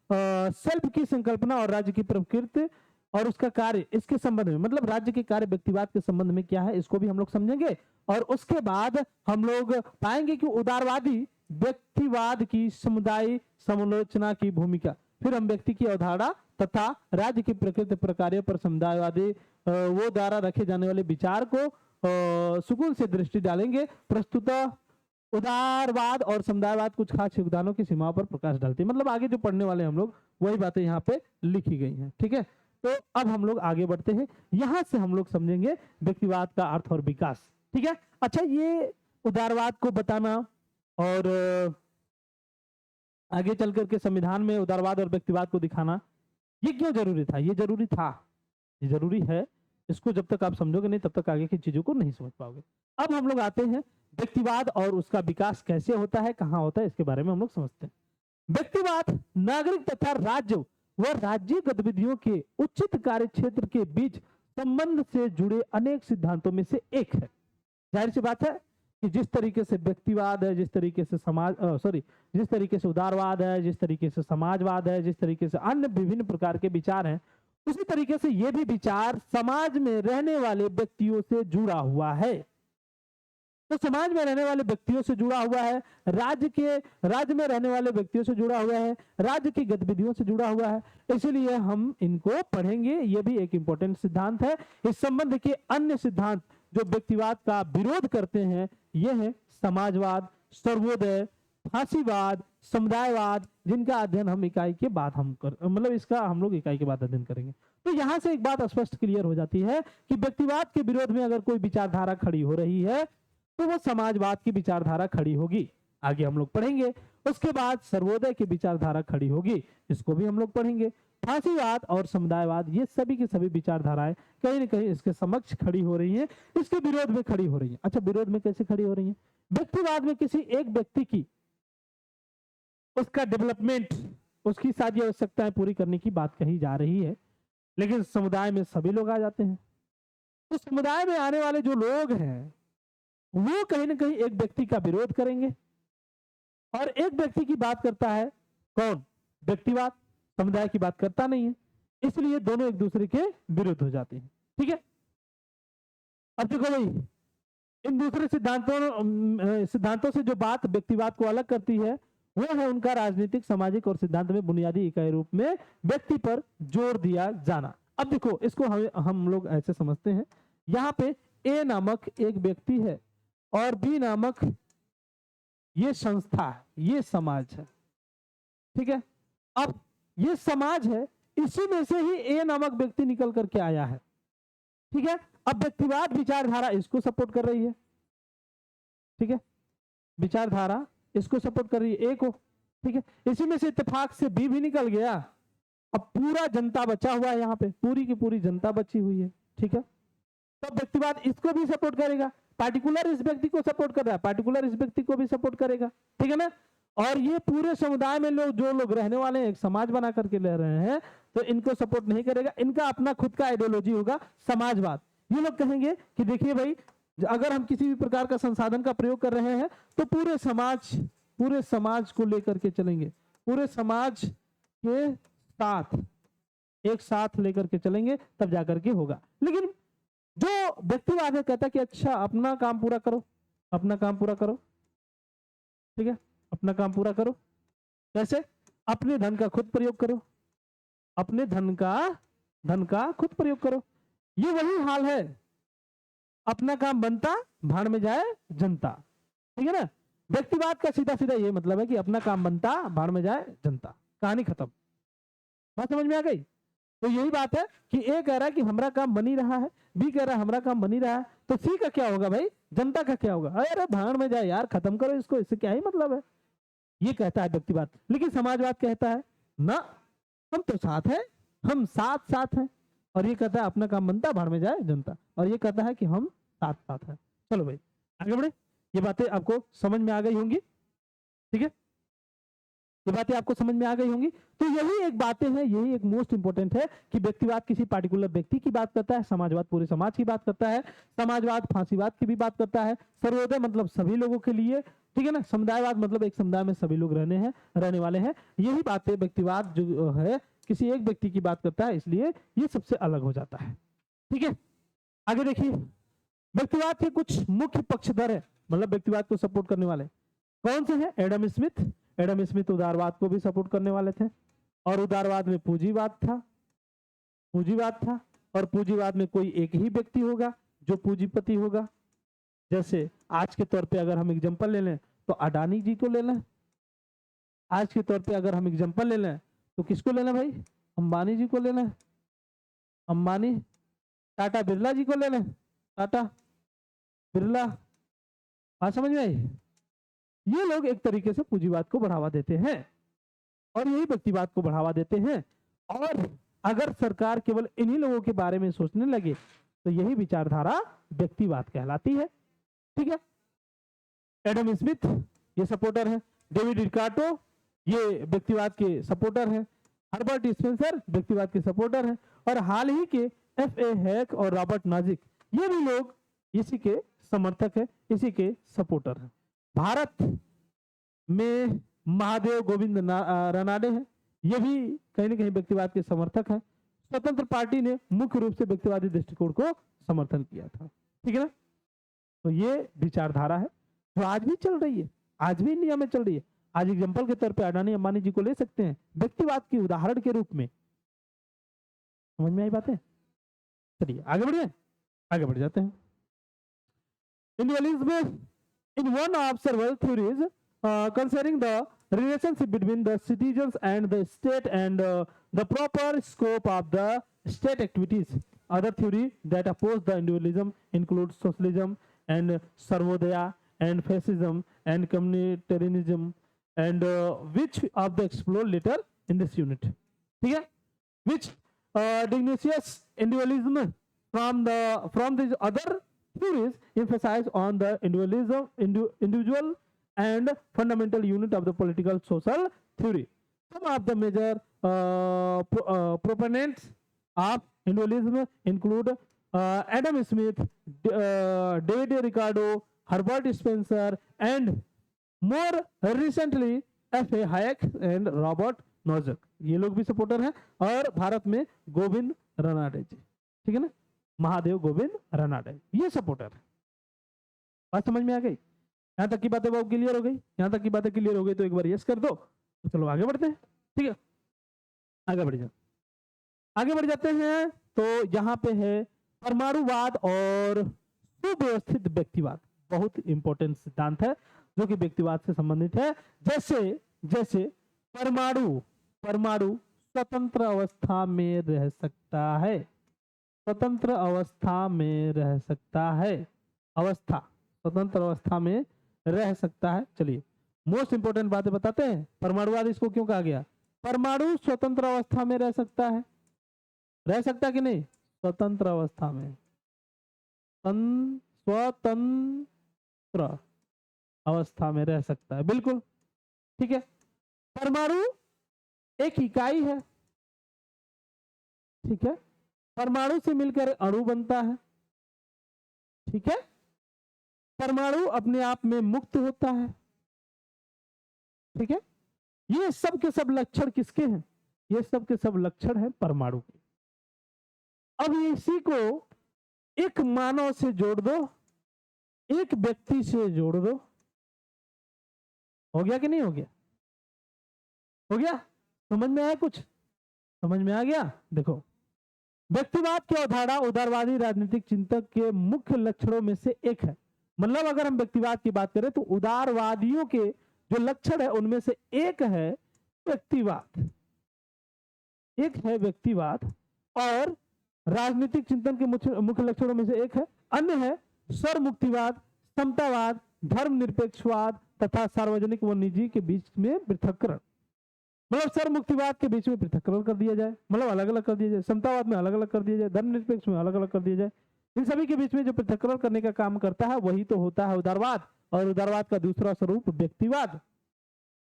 सेल्फ की संकल्पना और राज्य की प्रकृति और उसका कार्य, इसके संबंध में, मतलब राज्य के कार्य व्यक्तिवाद के संबंध में क्या है, इसको भी हम लोग समझेंगे। और उसके बाद हम लोग पाएंगे कि उदारवादी व्यक्तिवाद की समुदाय समालोचना की भूमिका, फिर हम व्यक्ति की अवधारणा तथा राज्य की प्रकृति प्रकारों पर समुदायवादी वो द्वारा रखे जाने वाले विचार को सुकून से दृष्टि डालेंगे। प्रस्तुतः उदारवाद और समुदायवाद कुछ खास योगदानों की सीमाओं पर प्रकाश डालते हैं। मतलब आगे जो पढ़ने वाले हम लोग वही बातें यहाँ पे लिखी गई हैं। ठीक है, तो अब हम लोग आगे बढ़ते हैं, यहां से हम लोग समझेंगे व्यक्तिवाद का अर्थ और विकास। ठीक है, अच्छा, ये उदारवाद को बताना और आगे चल करके संविधान में उदारवाद और व्यक्तिवाद को दिखाना, ये क्यों जरूरी था? ये जरूरी था, ये जरूरी है। इसको जब तक आप समझोगे नहीं तब तक आगे की चीजों को नहीं समझ पाओगे। अब हम लोग आते हैं व्यक्तिवाद और उसका विकास कैसे होता है, कहाँ होता है, इसके बारे में हम लोग समझते हैं। व्यक्तिवाद नागरिक तथा राज्य व राज्य गतिविधियों के उचित कार्य क्षेत्र के बीच संबंध से जुड़े अनेक सिद्धांतों में से एक है। जाहिर सी बात है कि जिस तरीके से व्यक्तिवाद है, जिस तरीके से जिस तरीके से उदारवाद है, जिस तरीके से समाजवाद है, जिस तरीके से अन्य विभिन्न प्रकार के विचार हैं, उसी तरीके से ये भी विचार समाज में रहने वाले व्यक्तियों से जुड़ा हुआ है। तो समाज में रहने वाले व्यक्तियों से जुड़ा हुआ है, राज्य में रहने वाले व्यक्तियों से जुड़ा हुआ है, राज्य की गतिविधियों से जुड़ा हुआ है, इसलिए हम इनको पढ़ेंगे। ये भी एक इंपॉर्टेंट सिद्धांत है। इस संबंध के अन्य सिद्धांत जो व्यक्तिवाद का विरोध करते हैं, ये है समाजवाद, सर्वोदय, फांसीवाद, समुदायवाद, जिनका अध्ययन हम इकाई के बाद इसका हम लोग इकाई के बाद अध्ययन करेंगे। तो यहां से एक बात स्पष्ट क्लियर हो जाती है कि व्यक्तिवाद के विरोध में अगर कोई विचारधारा खड़ी हो रही है तो वो समाजवाद की विचारधारा खड़ी होगी, आगे हम लोग पढ़ेंगे। उसके बाद सर्वोदय की विचारधारा खड़ी होगी, इसको भी हम लोग पढ़ेंगे। फांसीवाद और समुदायवाद, ये सभी की सभी विचारधाराएं कहीं ना कहीं इसके समक्ष खड़ी हो रही हैं, इसके विरोध में खड़ी हो रही हैं। अच्छा, विरोध में कैसे खड़ी हो रही हैं? व्यक्तिवाद में किसी एक व्यक्ति की उसका डेवलपमेंट, उसकी सारी आवश्यकताएं पूरी करने की बात कही जा रही है, लेकिन समुदाय में सभी लोग आ जाते हैं। तो समुदाय में आने वाले जो लोग हैं वो कहीं ना कहीं एक व्यक्ति का विरोध करेंगे, और एक व्यक्ति की बात करता है कौन? व्यक्तिवाद, समुदाय की बात करता नहीं है, इसलिए दोनों एक दूसरे के विरुद्ध हो जाते हैं। ठीक है, अब देखो भाई, इन दूसरे सिद्धांतों से जो बात व्यक्तिवाद को अलग करती है वो है उनका राजनीतिक, सामाजिक और सिद्धांत में बुनियादी इकाई रूप में व्यक्ति पर जोर दिया जाना। अब देखो, इसको हम लोग ऐसे समझते हैं, यहाँ पे ए नामक एक व्यक्ति है और बी नामक ये संस्था है, ये समाज है। ठीक है, अब ये समाज है, इसी में से ही ए नामक व्यक्ति निकल करके आया है। ठीक है, अब व्यक्तिवाद विचारधारा इसको सपोर्ट कर रही है। ठीक है, विचारधारा इसको सपोर्ट कर रही है, ए को। ठीक है, इसी में से इत्तेफाक से बी भी निकल गया, अब पूरा जनता बचा हुआ है, यहाँ पे पूरी की पूरी जनता बची हुई है। ठीक है, तो व्यक्तिवाद इसको भी सपोर्ट करेगा, पार्टिकुलर इस व्यक्ति को सपोर्ट कर रहा है, पार्टिकुलर इस व्यक्ति को भी सपोर्ट करेगा। ठीक है ना, और ये पूरे समुदाय में जो लोग रहने वाले हैं, एक समाज बना करके रह रहे हैं, तो इनको सपोर्ट नहीं करेगा, इनका अपना खुद का आइडियोलॉजी होगा, समाजवाद। ये लोग कहेंगे कि देखिए भाई, अगर हम किसी भी प्रकार का संसाधन का प्रयोग कर रहे हैं तो पूरे समाज को लेकर के चलेंगे, पूरे समाज के साथ एक साथ लेकर के चलेंगे, तब जाकर के होगा। लेकिन जो व्यक्तिवाद है कहता है कि अच्छा, अपना काम पूरा करो, अपना काम पूरा करो। ठीक है, अपना काम पूरा करो, कैसे? अपने धन का खुद प्रयोग करो, अपने धन का खुद प्रयोग करो। ये वही हाल है, अपना काम बनता भाड़ में जाए जनता। ठीक है ना, व्यक्तिवाद का सीधा सीधा ये मतलब है कि अपना काम बनता, भाड़ में जाए जनता, कहानी खत्म। बात समझ में आ गई? तो यही बात है कि ए कह रहा है कि हमारा काम बन ही रहा है, बी कह रहा है हमारा काम बन ही रहा है, तो सी का क्या होगा भाई? जनता का क्या होगा? अरे भाड़ में जाए यार, खत्म करो इसको, इससे क्या ही मतलब है। ये कहता है व्यक्तिवाद। लेकिन समाजवाद कहता है ना, हम तो साथ हैं, हम साथ साथ हैं। और ये कहता है अपना काम बनता, भाड़ में जाए जनता। और ये कहता है कि हम साथ साथ हैं। चलो भाई आगे बढ़े। ये बातें आपको समझ में आ गई होंगी, ठीक है? ये बातें आपको समझ में आ गई होंगी। तो यही एक बातें हैं, यही एक मोस्ट इंपोर्टेंट है कि व्यक्तिवाद किसी पार्टिकुलर व्यक्ति की बात करता है, समाजवाद पूरे समाज की बात करता है, समाजवाद फांसीवाद की भी बात करता है, सर्वोदय मतलब सभी लोगों के लिए, ठीक है ना, समुदायवाद मतलब एक समुदाय में सभी लोग रहने वाले हैं। यही बातें व्यक्तिवाद जो है किसी एक व्यक्ति की बात करता है, इसलिए ये सबसे अलग हो जाता है, ठीक है? आगे देखिए, व्यक्तिवाद के कुछ मुख्य पक्षधर है, मतलब व्यक्तिवाद को सपोर्ट करने वाले कौन से हैं? Adam Smith. एडम स्मिथ उदारवाद को भी सपोर्ट करने वाले थे, और उदारवाद में पूंजीवाद था, और पूंजीवाद में कोई एक ही व्यक्ति होगा जो पूंजीपति होगा। जैसे आज के तौर पे अगर हम एग्जांपल ले लें तो अडानी जी को ले लें, आज के तौर पे अगर हम एग्जांपल ले लें तो किसको ले लें भाई? अंबानी जी को ले लें, अंबानी। टाटा बिरला जी को ले लें, टाटा बिरला। बात समझ में आई? ये लोग एक तरीके से पूंजीवाद को बढ़ावा देते हैं और यही व्यक्तिवाद को बढ़ावा देते हैं। और अगर सरकार केवल इन्हीं लोगों के बारे में सोचने लगे तो यही विचारधारा व्यक्तिवाद कहलाती है, ठीक है? एडम स्मिथ ये सपोर्टर है, डेविड रिकार्डो ये व्यक्तिवाद के सपोर्टर हैं, हर्बर्ट स्पेंसर व्यक्तिवाद के सपोर्टर हैं, और हाल ही के एफ.ए. हैक और रॉबर्ट नाजिक ये भी लोग इसी के समर्थक है, इसी के सपोर्टर हैं। भारत में महादेव गोविंद रनाडे हैं, ये भी कहीं ना कहीं व्यक्तिवाद के समर्थक हैं। स्वतंत्र पार्टी ने मुख्य रूप से व्यक्तिवादी दृष्टिकोण को समर्थन किया था, ठीक है ना? तो ये विचारधारा है जो आज भी चल रही है, आज भी इंडिया में चल रही है। आज एग्जांपल के तौर पे अडानी अंबानी जी को ले सकते हैं व्यक्तिवाद की उदाहरण के रूप में। समझ में आई बातें? चलिए आगे बढ़िए, आगे बढ़ जाते हैं। Individualism in one of several theories concerning the relationship between the citizens and the state and the proper scope of the state activities. Other theory that oppose the individualism include socialism and Sarvodaya and fascism and communitarianism, and which of the explore later in this unit. ठीक है? Which distinguishes individualism from these other theories emphasize on the individual and fundamental unit of the political social theory. Some of the major proponents of individualism include Adam Smith, David Ricardo, Herbert Spencer, and more recently F.A. Hayek and Robert Nozick. ये लोग भी supporter हैं। और भारत में गोविंद रनाडे जी, ठीक है ना, महादेव गोविंद रनाडे, ये सपोर्टर है। बात समझ में आ गई? यहां तक की बातें बहुत क्लियर हो गई? यहां तक की बातें क्लियर हो गई तो एक बार यस कर दो, तो चलो आगे बढ़ते हैं, ठीक है? आगे बढ़ जाओ, आगे बढ़ जाते हैं। तो यहाँ पे है परमाणुवाद और सुव्यवस्थित व्यक्तिवाद, बहुत इंपॉर्टेंट सिद्धांत है जो कि व्यक्तिवाद से संबंधित है। जैसे परमाणु स्वतंत्र अवस्था में रह सकता है, स्वतंत्र अवस्था में रह सकता है, अवस्था स्वतंत्र अवस्था में रह सकता है। चलिए मोस्ट इंपोर्टेंट बातें बताते हैं। परमाणुवाद इसको क्यों कहा गया? परमाणु स्वतंत्र अवस्था में रह सकता है, रह सकता कि नहीं? स्वतंत्र अवस्था में, स्वतंत्र अवस्था में रह सकता है, बिल्कुल ठीक है। परमाणु एक इकाई है, ठीक है, परमाणु से मिलकर अणु बनता है, ठीक है। परमाणु अपने आप में मुक्त होता है, ठीक है। ये सब के सब लक्षण किसके हैं? ये सब के सब लक्षण हैं परमाणु के। अब इसी को एक मानव से जोड़ दो, एक व्यक्ति से जोड़ दो, हो गया कि नहीं हो गया? हो गया? समझ में आया? कुछ समझ में आ गया? देखो, व्यक्तिवाद की अवधारणा उदारवादी राजनीतिक चिंतक के मुख्य लक्षणों में से एक है। मतलब अगर हम व्यक्तिवाद की बात करें तो उदारवादियों के जो लक्षण है उनमें से एक है व्यक्तिवाद, एक है व्यक्तिवाद, और राजनीतिक चिंतन के मुख्य मुख्य लक्षणों में से एक है, अन्य है स्वरमुक्तिवाद, समतावाद, धर्मनिरपेक्षवाद तथा सार्वजनिक व निजी के बीच में पृथक्करण। मतलब स्वरमुक्तिवाद के बीच में पृथक्करण कर दिया जाए, मतलब अलग अलग कर दिया जाए, समतावाद में अलग अलग कर दिया जाए, धर्मनिरपेक्ष में अलग अलग कर दिया जाए। इन सभी के बीच में जो पृथक्करण करने का काम करता है वही तो होता है उदारवाद, और उदारवाद का दूसरा स्वरूप व्यक्तिवाद।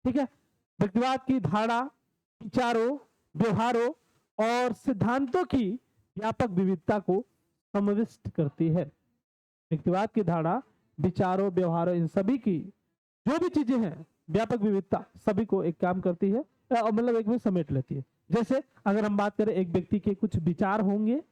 ठीक है, व्यक्तिवाद की धारणा विचारों, व्यवहारों और सिद्धांतों की व्यापक विविधता को समाविष्ट करती है। व्यक्तिवाद की धारणा विचारों, व्यवहारों, इन सभी की जो भी चीजें हैं, व्यापक विविधता सभी को एक काम करती है, मतलब एक में समेट लेती है। जैसे अगर हम बात करें, एक व्यक्ति के कुछ विचार होंगे,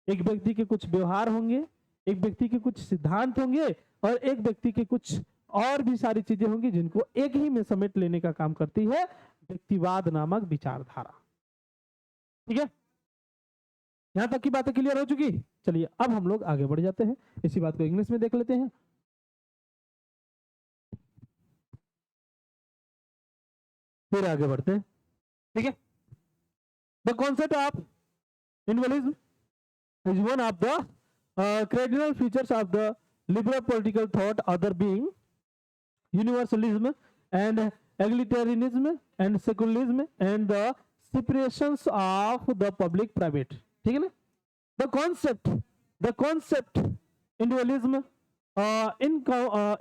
एक व्यक्ति के कुछ व्यवहार होंगे, एक व्यक्ति के कुछ सिद्धांत होंगे, और एक व्यक्ति के कुछ और भी सारी चीजें होंगी जिनको एक ही में समेट लेने का काम करती है व्यक्तिवाद नामक विचारधारा। ठीक है, यहां तक की बातें क्लियर हो चुकी। चलिए अब हम लोग आगे बढ़ जाते हैं, इसी बात को इंग्लिश में देख लेते हैं। फिर आगे बढ़ते हैं। ठीक है, the concept of involution is one of the cardinal features of the liberal political thought, other being universalism and egalitarianism and secularism and the separations of the public private. ठीक है ना, the concept individualism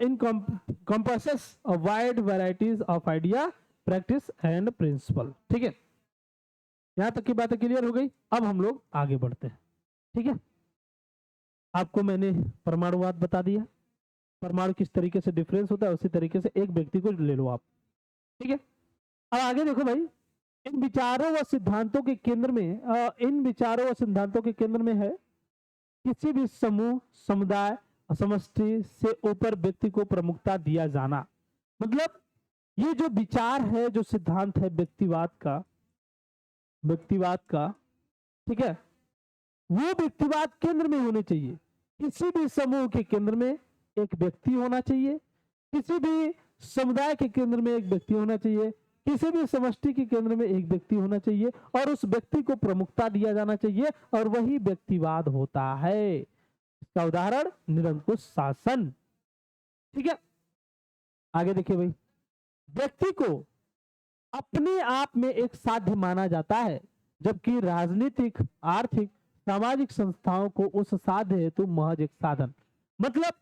encompasses a wide varieties of idea, practice and principle. ठीक है, यहां तक की बातें clear हो गई। अब हम लोग आगे बढ़ते हैं। ठीक है, आपको मैंने परमाणुवाद बता दिया, परमाणु किस तरीके से डिफरेंस होता है, उसी तरीके से एक व्यक्ति को ले लो आप। ठीक है, अब आगे देखो भाई, इन विचारों व सिद्धांतों के केंद्र में इन विचारों व सिद्धांतों के केंद्र में है किसी भी समूह, समुदाय, समष्टि से ऊपर व्यक्ति को प्रमुखता दिया जाना। मतलब ये जो विचार है, जो सिद्धांत है व्यक्तिवाद का, ठीक है, वो व्यक्तिवाद केंद्र में होने चाहिए। किसी भी समूह के केंद्र में एक व्यक्ति होना चाहिए, किसी भी समुदाय के केंद्र में एक व्यक्ति होना चाहिए, किसी भी समष्टि के केंद्र में एक व्यक्ति होना चाहिए, और उस व्यक्ति को प्रमुखता दिया जाना चाहिए, और वही व्यक्तिवाद होता है। इसका उदाहरण निरंकुश शासन। ठीक है, आगे देखिए भाई, व्यक्ति को अपने आप में एक साध्य माना जाता है, जबकि राजनीतिक, आर्थिक, सामाजिक संस्थाओं को उस साध्य हेतु महज एक साधन। मतलब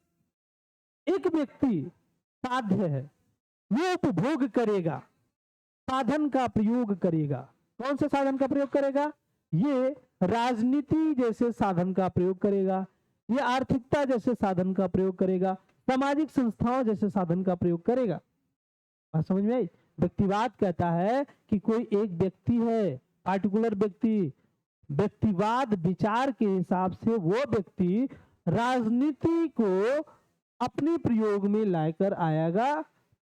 एक व्यक्ति साध्य है, वो उपभोग करेगा, साधन का प्रयोग करेगा। कौन से साधन का प्रयोग करेगा? ये राजनीति जैसे साधन का प्रयोग करेगा, ये आर्थिकता जैसे साधन का प्रयोग करेगा, सामाजिक संस्थाओं जैसे साधन का प्रयोग करेगा। बात समझ में आई? व्यक्तिवाद कहता है कि कोई एक व्यक्ति है, पार्टिकुलर व्यक्ति, व्यक्तिवाद विचार के हिसाब से वो व्यक्ति राजनीति को अपने प्रयोग में लाकर आएगा।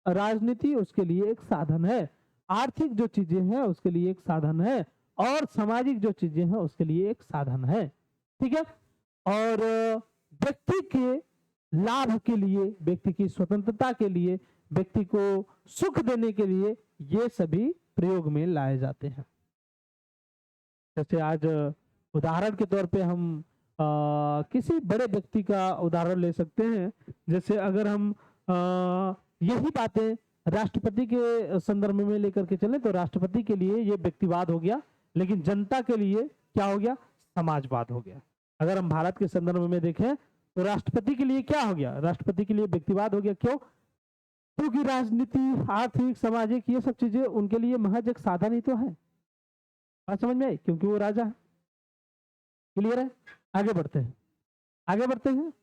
राजनीति उसके लिए एक साधन है, आर्थिक जो चीजें हैं उसके लिए एक साधन है, और सामाजिक जो चीजें हैं उसके लिए एक साधन है। ठीक है, और व्यक्ति के लाभ के लिए, व्यक्ति की स्वतंत्रता के लिए, व्यक्ति को सुख देने के लिए ये सभी प्रयोग में लाए जाते हैं। जैसे आज उदाहरण के तौर पे हम किसी बड़े व्यक्ति का उदाहरण ले सकते हैं। जैसे अगर हम यही बातें राष्ट्रपति के संदर्भ में लेकर के चलें तो राष्ट्रपति के लिए ये व्यक्तिवाद हो गया, लेकिन जनता के लिए क्या हो गया? समाजवाद हो गया। अगर हम भारत के संदर्भ में देखें तो राष्ट्रपति के लिए क्या हो गया? राष्ट्रपति के लिए व्यक्तिवाद हो गया। क्यों? क्योंकि राजनीति, आर्थिक, सामाजिक ये सब चीजें उनके लिए महज एक साधन ही तो है। बात समझ में आई? क्योंकि वो राजा है। क्लियर है? आगे बढ़ते हैं।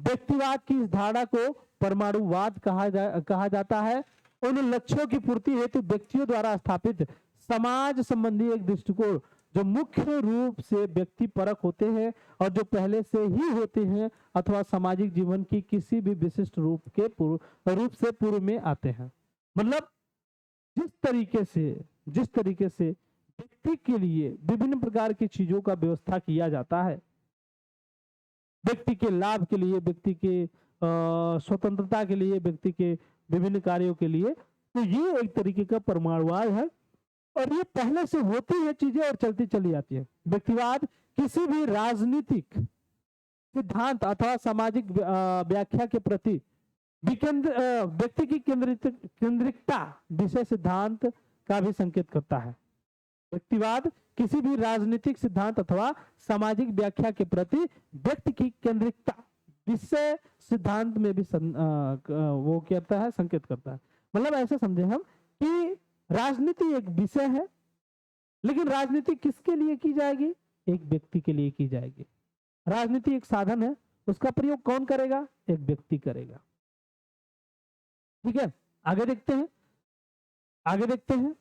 व्यक्तिवाद की इस धारणा को परमाणुवाद कहा जाता है। उन लक्ष्यों की पूर्ति हेतु व्यक्तियों द्वारा स्थापित समाज संबंधी एक दृष्टिकोण जो मुख्य रूप से व्यक्ति परक होते हैं और जो पहले से ही होते हैं अथवा सामाजिक जीवन की किसी भी विशिष्ट रूप से पूर्व में आते हैं। मतलब जिस तरीके से व्यक्ति के लिए विभिन्न प्रकार की चीजों का व्यवस्था किया जाता है, व्यक्ति के लाभ के लिए, व्यक्ति के स्वतंत्रता के लिए, व्यक्ति के विभिन्न कार्यों के लिए। तो ये एक तरीके का परमाणुवाद है और ये पहले से होती है चीजें और चलती चली जाती है। व्यक्तिवाद किसी भी राजनीतिक सिद्धांत अथवा सामाजिक व्याख्या के प्रति व्यक्ति की केंद्रिकता विषय सिद्धांत का भी संकेत करता है। व्यक्तिवाद किसी भी राजनीतिक सिद्धांत अथवा सामाजिक व्याख्या के प्रति व्यक्ति की केंद्रिकता विषय सिद्धांत में भी वो कहता है, संकेत करता है। मतलब ऐसे समझे हम कि राजनीति एक विषय है, लेकिन राजनीति किसके लिए की जाएगी? एक व्यक्ति के लिए की जाएगी। राजनीति एक साधन है, उसका प्रयोग कौन करेगा? एक व्यक्ति करेगा। ठीक है, आगे देखते हैं। आगे देखते हैं,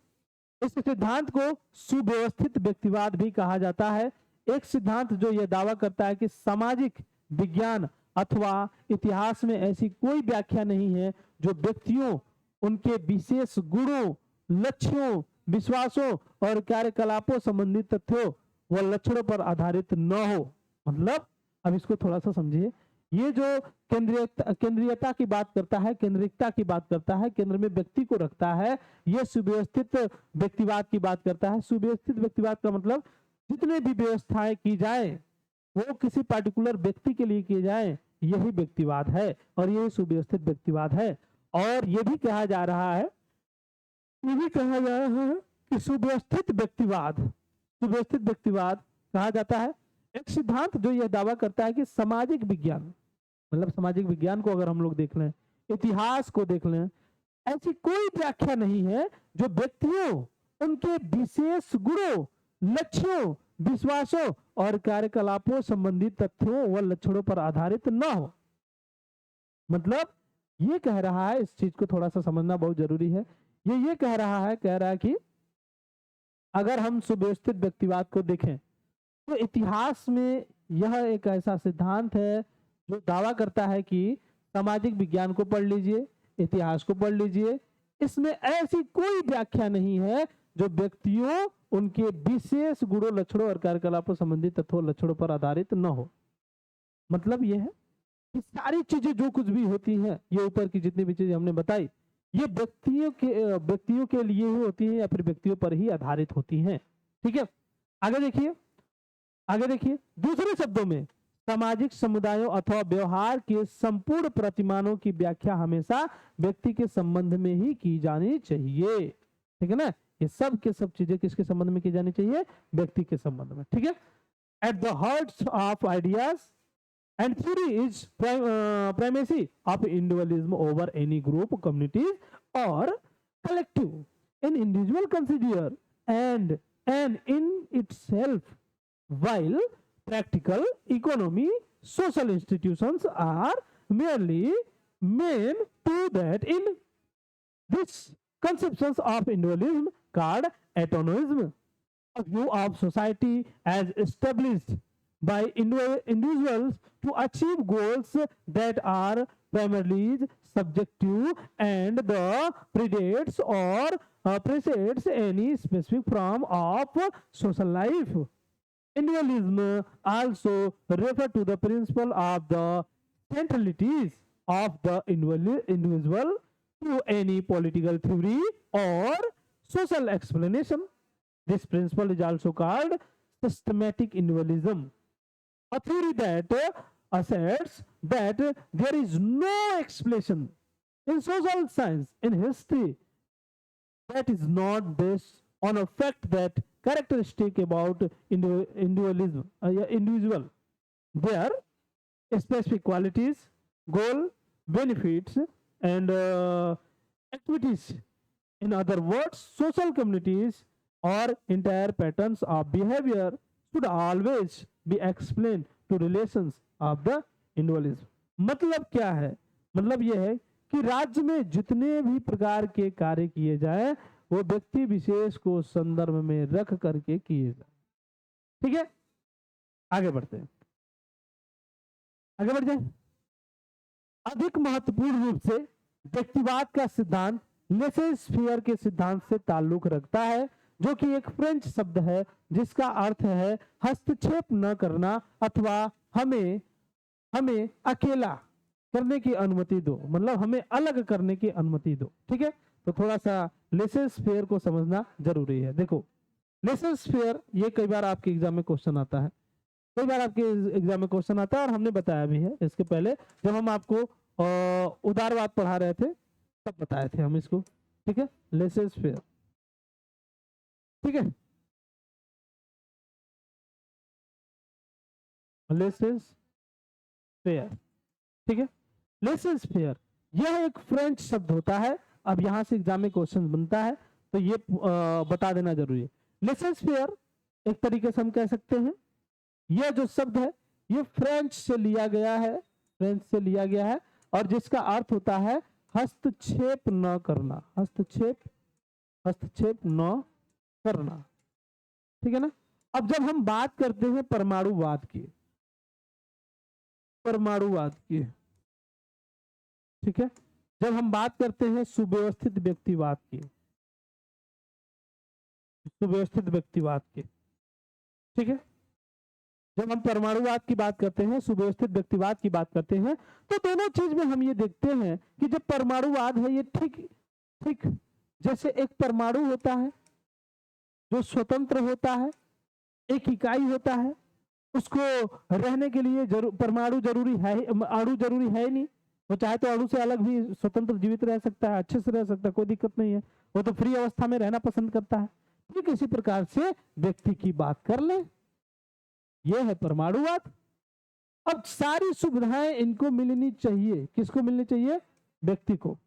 इस सिद्धांत को सुव्यवस्थित व्यक्तिवाद भी कहा जाता है। एक सिद्धांत जो यह दावा करता है कि सामाजिक विज्ञान अथवा इतिहास में ऐसी कोई व्याख्या नहीं है जो व्यक्तियों, उनके विशेष गुणों, लक्ष्यों, विश्वासों और कार्यकलापों संबंधित तथ्यों व लक्षणों पर आधारित न हो। मतलब अब इसको थोड़ा सा समझिए। ये जो केंद्रीयता की बात करता है, केंद्रिकता की बात करता है, केंद्र में व्यक्ति को रखता है, ये सुव्यवस्थित व्यक्तिवाद की बात करता है। सुव्यवस्थित व्यक्तिवाद का मतलब जितने भी व्यवस्थाएं की जाए वो किसी पार्टिकुलर व्यक्ति के लिए किए जाए, यही व्यक्तिवाद है और यही सुव्यवस्थित व्यक्तिवाद है। और ये भी कहा जा रहा है, ये भी कहा जा रहा है कि सुव्यवस्थित व्यक्तिवाद कहा जाता है एक सिद्धांत जो यह दावा करता है कि सामाजिक विज्ञान, मतलब सामाजिक विज्ञान को अगर हम लोग देख लें, इतिहास को देख लें, ऐसी कोई व्याख्या नहीं है जो व्यक्तियों, उनके विशेष गुणों, लक्ष्यों, विश्वासों और कार्यकलापों संबंधित तथ्यों व लक्षणों पर आधारित न हो। मतलब ये कह रहा है, इस चीज को थोड़ा सा समझना बहुत जरूरी है। ये कह रहा है कि अगर हम सुव्यवस्थित व्यक्तिवाद को देखें तो इतिहास में यह एक ऐसा सिद्धांत है जो दावा करता है कि सामाजिक विज्ञान को पढ़ लीजिए, इतिहास को पढ़ लीजिए, इसमें ऐसी कोई व्याख्या नहीं है जो व्यक्तियों, उनके विशेष गुणों, लक्षणों और कार्यकलापों संबंधित तथ्यों, लक्षणों पर आधारित न हो। मतलब यह है कि सारी चीजें जो कुछ भी होती हैं, ये ऊपर की जितनी भी चीजें हमने बताई, ये व्यक्तियों के लिए ही होती है या फिर व्यक्तियों पर ही आधारित होती हैं। ठीक है, आगे देखिए। दूसरे शब्दों में सामाजिक समुदायों अथवा व्यवहार के संपूर्ण प्रतिमानों की व्याख्या हमेशा व्यक्ति के संबंध में ही की जानी चाहिए। ठीक है ना, ये सब के सब चीजें किसके संबंध में की जानी चाहिए? व्यक्ति के संबंध में। ठीक है, at the heart of ideas and theory is primacy of individualism over any group, communities or collective. An individual consider and in itself, while practical economy, social institutions are merely meant to that. In this conceptions of individualism called atomism, a view of society as established by individuals to achieve goals that are primarily subjective and the predates or precedes any specific form of social life. Individualism also refer to the principle of the centralities of the individual to any political theory or social explanation. This principle is also called systematic individualism, a theory that asserts that there is no explanation in social science, in history, that is not based on a fact that characteristic about individual, their specific qualities, goal, benefits, and activities. In other words, social communities or entire patterns of behavior should always be explained to relations of the individualism. मतलब क्या है? मतलब यह है कि राज्य में जितने भी प्रकार के कार्य किए जाए वो व्यक्ति विशेष को संदर्भ में रख करके किए जाए। ठीक है, आगे बढ़ते हैं, आगे बढ़ जाए। अधिक महत्वपूर्ण रूप से व्यक्तिवाद का सिद्धांत लेसेस्फेयर के सिद्धांत से ताल्लुक रखता है, जो कि एक फ्रेंच शब्द है जिसका अर्थ है हस्तक्षेप न करना अथवा हमें अकेला करने की अनुमति दो, मतलब हमें अलग करने की अनुमति दो। ठीक है, तो थोड़ा सा लेसेस फेयर को समझना जरूरी है। देखो लेसेस फेयर ये कई बार आपके एग्जाम में क्वेश्चन आता है, कई बार आपके एग्जाम में क्वेश्चन आता है, और हमने बताया भी है इसके पहले जब हम आपको उदारवाद पढ़ा रहे थे तब बताए थे हम इसको। ठीक है, लेसेस फेयर। ठीक है, लेसेस फेयर। ठीक है, लेसेस फेयर यह एक फ्रेंच शब्द होता है। अब यहां से एग्जाम में क्वेश्चन बनता है तो ये बता देना जरूरी है। लेसेस फेयर एक तरीके से हम कह सकते हैं यह जो शब्द है ये फ्रेंच से लिया गया है, फ्रेंच से लिया गया है, और जिसका अर्थ होता है हस्तक्षेप न करना, हस्तक्षेप न करना। ठीक है ना। अब जब हम बात करते हैं परमाणुवाद की, ठीक है, जब हम बात करते हैं सुव्यवस्थित व्यक्तिवाद की, ठीक है, जब हम परमाणुवाद की बात करते हैं, सुव्यवस्थित व्यक्तिवाद की बात करते हैं, तो दोनों चीज में हम ये देखते हैं कि जब परमाणुवाद है ये ठीक जैसे एक परमाणु होता है जो स्वतंत्र होता है, एक इकाई होता है, उसको रहने के लिए परमाणु जरूरी है, अणु जरूरी है नहीं, वो चाहे तो अणु से अलग भी स्वतंत्र जीवित रह सकता है, अच्छे से रह सकता है, कोई दिक्कत नहीं है, वो तो फ्री अवस्था में रहना पसंद करता है। ठीक इसी प्रकार से व्यक्ति की बात कर ले, ये है परमाणुवाद। अब सारी सुविधाएं इनको मिलनी चाहिए, किसको मिलनी चाहिए? व्यक्ति को।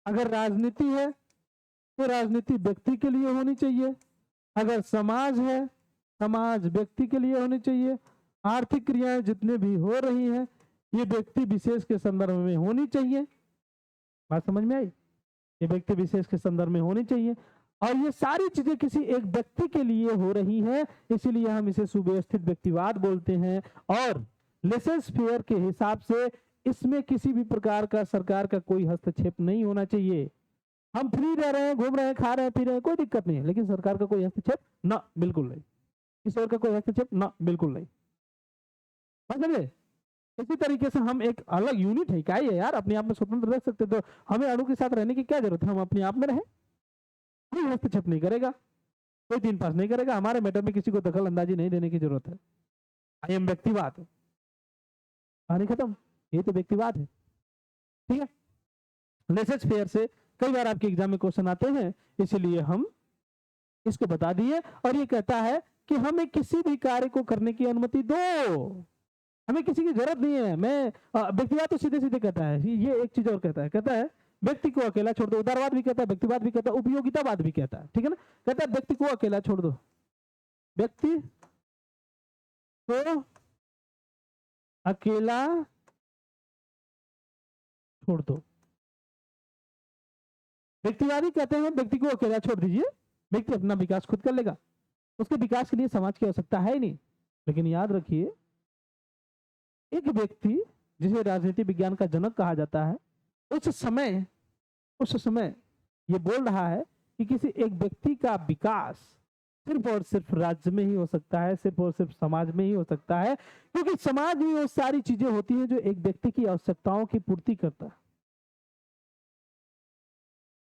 अगर राजनीति है तो राजनीति व्यक्ति के लिए होनी चाहिए, अगर समाज है समाज व्यक्ति के लिए होनी चाहिए, आर्थिक क्रियाएं जितने भी हो रही हैं ये व्यक्ति विशेष के संदर्भ में होनी चाहिए। बात समझ में आई? ये व्यक्ति विशेष के संदर्भ में होनी चाहिए, और ये सारी चीजें किसी एक व्यक्ति के लिए हो रही हैं, इसीलिए हम इसे सुव्यवस्थित व्यक्तिवाद बोलते हैं। और लेसेस फेयर के हिसाब से इसमें किसी भी प्रकार का सरकार का कोई हस्तक्षेप नहीं होना चाहिए। हम फ्री रह रहे हैं, घूम रहे हैं, खा रहे हैं, पी रहे हैं, कोई दिक्कत नहीं है, लेकिन सरकार का कोई हस्तक्षेप ना, बिल्कुल नहीं, किसी और का कोई हस्तक्षेप ना, बिल्कुल नहीं। समझे? इसी तरीके से हम एक अलग यूनिट है, इकाई है यार, अपने आप में स्वतंत्र रह सकते, तो हमें अणु के साथ रहने की क्या जरूरत है? हम अपने आप में रहे, कोई हस्तक्षेप नहीं करेगा, कोई तीन पास नहीं करेगा, हमारे मैटर में किसी को दखल अंदाजी नहीं देने की जरूरत है। आई एम व्यक्तिवाद, कहानी खत्म, ये तो व्यक्तिवाद है। ठीक है, लेसेस फेयर से कई बार आपके एग्जाम में क्वेश्चन आते हैं, इसीलिए हम इसको बता दिए। और ये कहता है कि हमें किसी भी कार्य को करने की अनुमति दो, हमें किसी की जरूरत नहीं है। मैं व्यक्तिवाद तो सीधे सीधे कहता है, ये एक चीज और कहता है व्यक्ति को अकेला छोड़ दो। उदारवाद भी कहता है, व्यक्तिवाद भी कहता है, उपयोगितावाद भी कहता है। ठीक है ना, कहता है व्यक्ति को अकेला छोड़ दो, व्यक्ति को अकेला छोड़ दो। व्यक्तिवादी कहते हैं व्यक्ति को अकेला छोड़ दीजिए, व्यक्ति अपना विकास खुद कर लेगा, उसके विकास के लिए समाज की आवश्यकता है ही नहीं। लेकिन याद रखिए, एक व्यक्ति जिसे राजनीति विज्ञान का जनक कहा जाता है, उस समय ये बोल रहा है कि किसी एक व्यक्ति का विकास सिर्फ और सिर्फ राज्य में ही हो सकता है, सिर्फ और सिर्फ समाज में ही हो सकता है, क्योंकि समाज में वो सारी चीजें होती हैं जो एक व्यक्ति की आवश्यकताओं की पूर्ति करता है।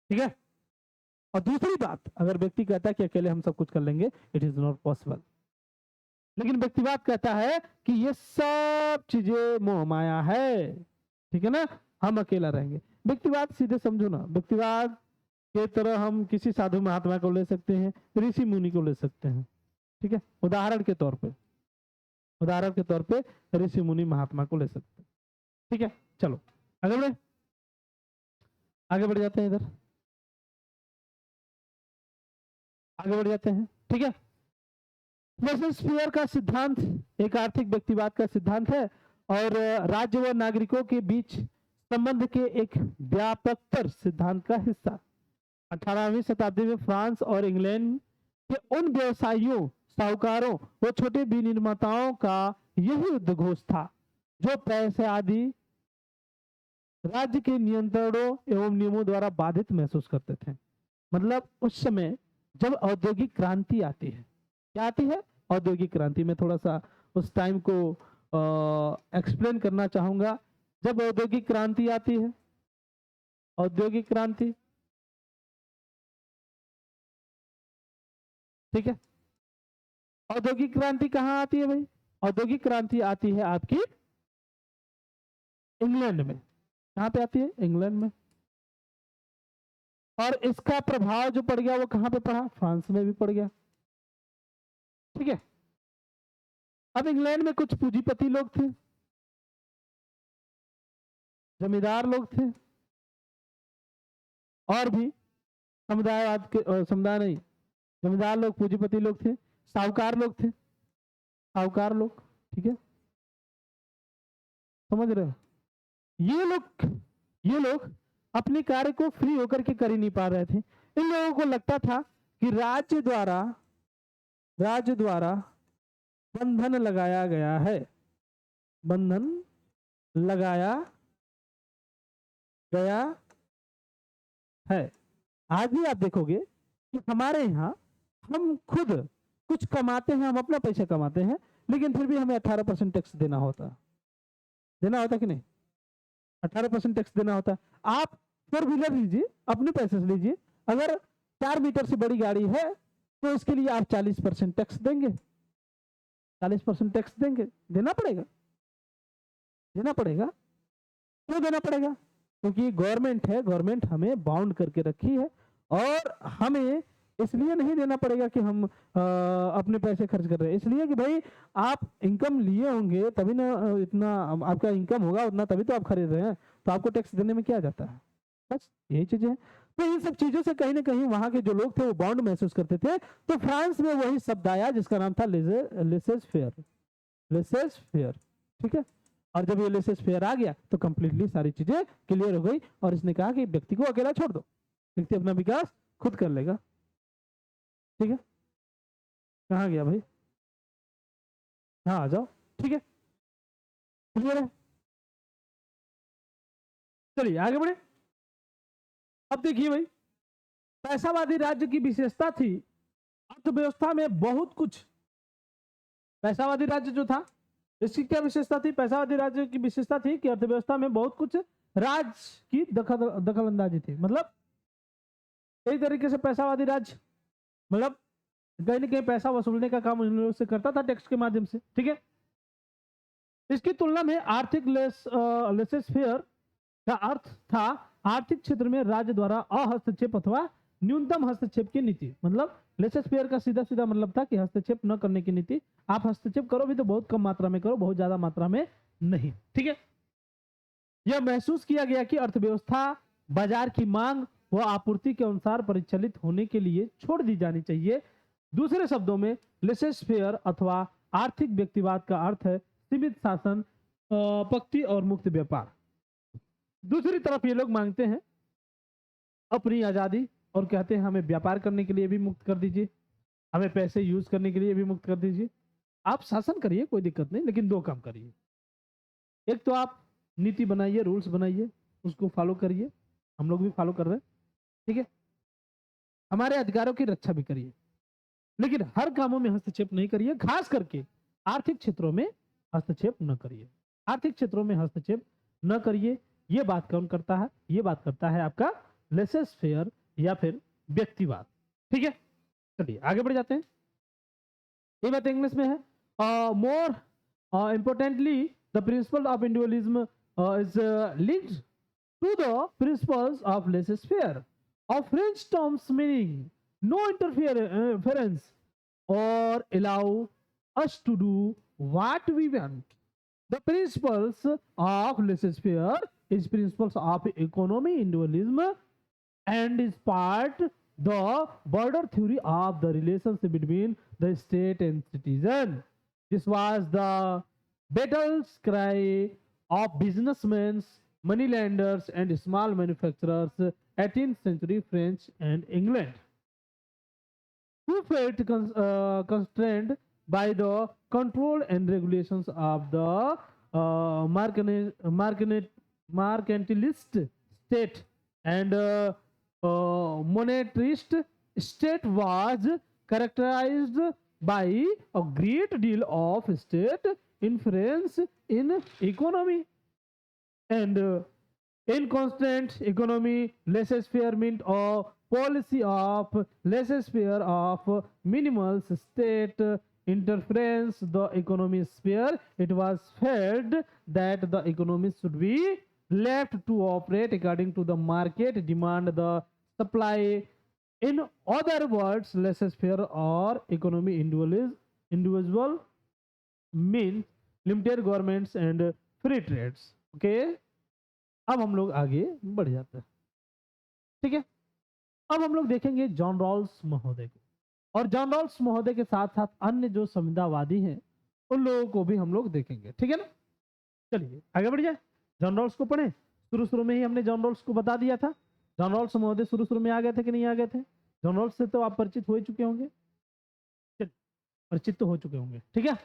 ठीक है, और दूसरी बात, अगर व्यक्ति कहता है कि अकेले हम सब कुछ कर लेंगे, इट इज नॉट पॉसिबल। लेकिन व्यक्तिवाद कहता है कि ये सब चीजें मोह माया है। ठीक है ना, हम अकेला रहेंगे। व्यक्तिवाद सीधे समझो ना, व्यक्तिवाद के तरह हम किसी साधु महात्मा को ले सकते हैं, ऋषि मुनि को ले सकते हैं। ठीक है, उदाहरण के तौर पे ऋषि मुनि महात्मा को ले सकते हैं। ठीक है, चलो आगे बढ़ जाते हैं, इधर आगे बढ़ जाते हैं। ठीक है, लेसेस फेयर का सिद्धांत एक आर्थिक व्यक्तिवाद का सिद्धांत है, और राज्य व नागरिकों के बीच संबंध के एक व्यापकतर सिद्धांत का हिस्सा। 18वीं शताब्दी में फ्रांस और इंग्लैंड के उन व्यवसायियों, साहूकारों व छोटे विनिर्माताओं का यही उद्घोष था जो पैसे आदि राज्य के नियंत्रणों एवं नियमों द्वारा बाधित महसूस करते थे। मतलब उस समय जब औद्योगिक क्रांति आती है, क्या आती है? औद्योगिक क्रांति। में थोड़ा सा उस टाइम को एक्सप्लेन करना चाहूंगा जब औद्योगिक क्रांति आती है, औद्योगिक क्रांति, ठीक है। औद्योगिक क्रांति कहाँ आती है भाई? औद्योगिक क्रांति आती है आपकी इंग्लैंड में। कहाँ पे आती है? इंग्लैंड में। और इसका प्रभाव जो पड़ गया वो कहाँ पे पड़ा? फ्रांस में भी पड़ गया, ठीक है। अब इंग्लैंड में कुछ पूंजीपति लोग थे, जमींदार लोग थे, और भी समुदायवाद के समुदाय नहीं, जमींदार लोग, पूंजीपति लोग थे, साहूकार लोग थे, साहूकार लोग, ठीक है, समझ रहे हो? ये लोग अपने कार्य को फ्री होकर के कर ही नहीं पा रहे थे। इन लोगों को लगता था कि राज्य द्वारा बंधन लगाया गया है, बंधन लगाया गया है। आज भी आप देखोगे कि हमारे यहाँ हम खुद कुछ कमाते हैं, हम अपना पैसा कमाते हैं, लेकिन फिर भी हमें 18% टैक्स देना होता कि नहीं? 18% टैक्स देना होता है। आप फोर व्हीलर लीजिए, अपने पैसे से लीजिए, अगर 4 मीटर से बड़ी गाड़ी है तो इसके लिए आप 40% टैक्स देंगे, 40% टैक्स देंगे, देना पड़ेगा, देना पड़ेगा। क्यों देना पड़ेगा? क्योंकि गवर्नमेंट है, गवर्नमेंट हमें बाउंड करके रखी है, और हमें इसलिए नहीं देना पड़ेगा कि हम अपने पैसे खर्च कर रहे हैं, इसलिए कि भाई आप इनकम लिए होंगे तभी ना, इतना आपका इनकम होगा उतना तभी तो आप खरीद रहे हैं, तो आपको टैक्स देने में क्या जाता है? बस यही चीजें हैं। तो इन सब चीजों से कहीं ना कहीं वहां के जो लोग थे वो बाउंड महसूस करते थे। तो फ्रांस में वही शब्द आया जिसका नाम था लेसेस फेयर, लेसेस फेयर, ठीक है। और जब ये लेसेस फेयर आ गया तो कंप्लीटली सारी चीजें क्लियर हो गई, और इसने कहा कि व्यक्ति को अकेला छोड़ दो, व्यक्ति अपना विकास खुद कर लेगा, ठीक है। कहाँ गया भाई? हाँ आ जाओ, ठीक है, क्लियर है। चलिए आगे बढ़े। अब देखिए भाई, पैसावादी राज्य की विशेषता थी अर्थव्यवस्था में बहुत कुछ। पैसावादी राज्य जो था, इसकी क्या विशेषता थी? पैसावादी राज्य की विशेषता थी कि अर्थव्यवस्था में बहुत कुछ राज्य की दखल अंदाजी थी। मतलब एक तरीके से पैसावादी राज्य मतलब कहीं ना कहीं पैसा वसूलने का काम उन लोगों से करता था टैक्स के माध्यम से, ठीक है। इसकी तुलना में आर्थिक लेसेस फेयर का अर्थ था आर्थिक क्षेत्र में राज्य द्वारा अहस्तक्षेप अथवा न्यूनतम हस्तक्षेप की नीति। मतलब लेसेस फेयर का सीधा सीधा मतलब था कि हस्तक्षेप न करने की नीति। आप हस्तक्षेप करो भी तो बहुत कम मात्रा में करो, बहुत ज्यादा मात्रा में नहीं, ठीक है। यह महसूस किया गया कि अर्थव्यवस्था बाजार की मांग व आपूर्ति के अनुसार परिचालित होने के लिए छोड़ दी जानी चाहिए। दूसरे शब्दों में लेसेस फेयर अथवा आर्थिक व्यक्तिवाद का अर्थ है सीमित शासन, पक्ति और मुक्त व्यापार। दूसरी तरफ ये लोग मांगते हैं अपनी आजादी और कहते हैं हमें व्यापार करने के लिए भी मुक्त कर दीजिए, हमें पैसे यूज करने के लिए भी मुक्त कर दीजिए। आप शासन करिए, कोई दिक्कत नहीं, लेकिन दो काम करिए। एक तो आप नीति बनाइए, रूल्स बनाइए, उसको फॉलो करिए, हम लोग भी फॉलो कर रहे हैं, ठीक है। हमारे अधिकारों की रक्षा भी करिए, लेकिन हर कामों में हस्तक्षेप नहीं करिए, खास करके आर्थिक क्षेत्रों में हस्तक्षेप न करिए। आर्थिक क्षेत्रों में हस्तक्षेप न करिए, ये बात कौन करता है? ये बात करता है आपका लेसेस फेयर या फिर व्यक्तिवाद, ठीक है। चलिए आगे बढ़ जाते हैं। ये बात इंग्लिश में है। More importantly the principle of individualism is linked to the principles of laissez-faire, of French terms meaning no interference or allow us to do what we want. The principles of laissez-faire is principles of economy individualism and is part the border theory of the relationship between the state and citizen. This was the battle cry of businessmen, moneylenders and small manufacturers 18th century French and England, who felt constrained by the control and regulations of the mercantilist state and monetarist state was characterized by a great deal of state interference in economy. and inconstant economy, laissez-faire meant a policy of laissez-faire of minimal state interference the economy sphere. It was felt that the economy should be left to operate according to the market demand, the supply. In other words, laissez-faire or economy individual means limited governments and free trades. Okay, अब हम लोग आगे बढ़ जाते हैं, ठीक है। अब हम लोग देखेंगे जॉन रॉल्स महोदय को, और जॉन रॉल्स महोदय के साथ साथ अन्य जो संविधावादी हैं उन लोगों को भी हम लोग देखेंगे, ठीक है ना। चलिए आगे बढ़ जाए, जॉन रॉल्स को पढ़े। शुरू में ही हमने जॉन रॉल्स को बता दिया था। जॉन रॉल्स महोदय शुरू में आ गए थे कि नहीं आ गए थे? जॉन रॉल्स से तो आप परिचित हो चुके होंगे, परिचित तो हो चुके होंगे, ठीक है।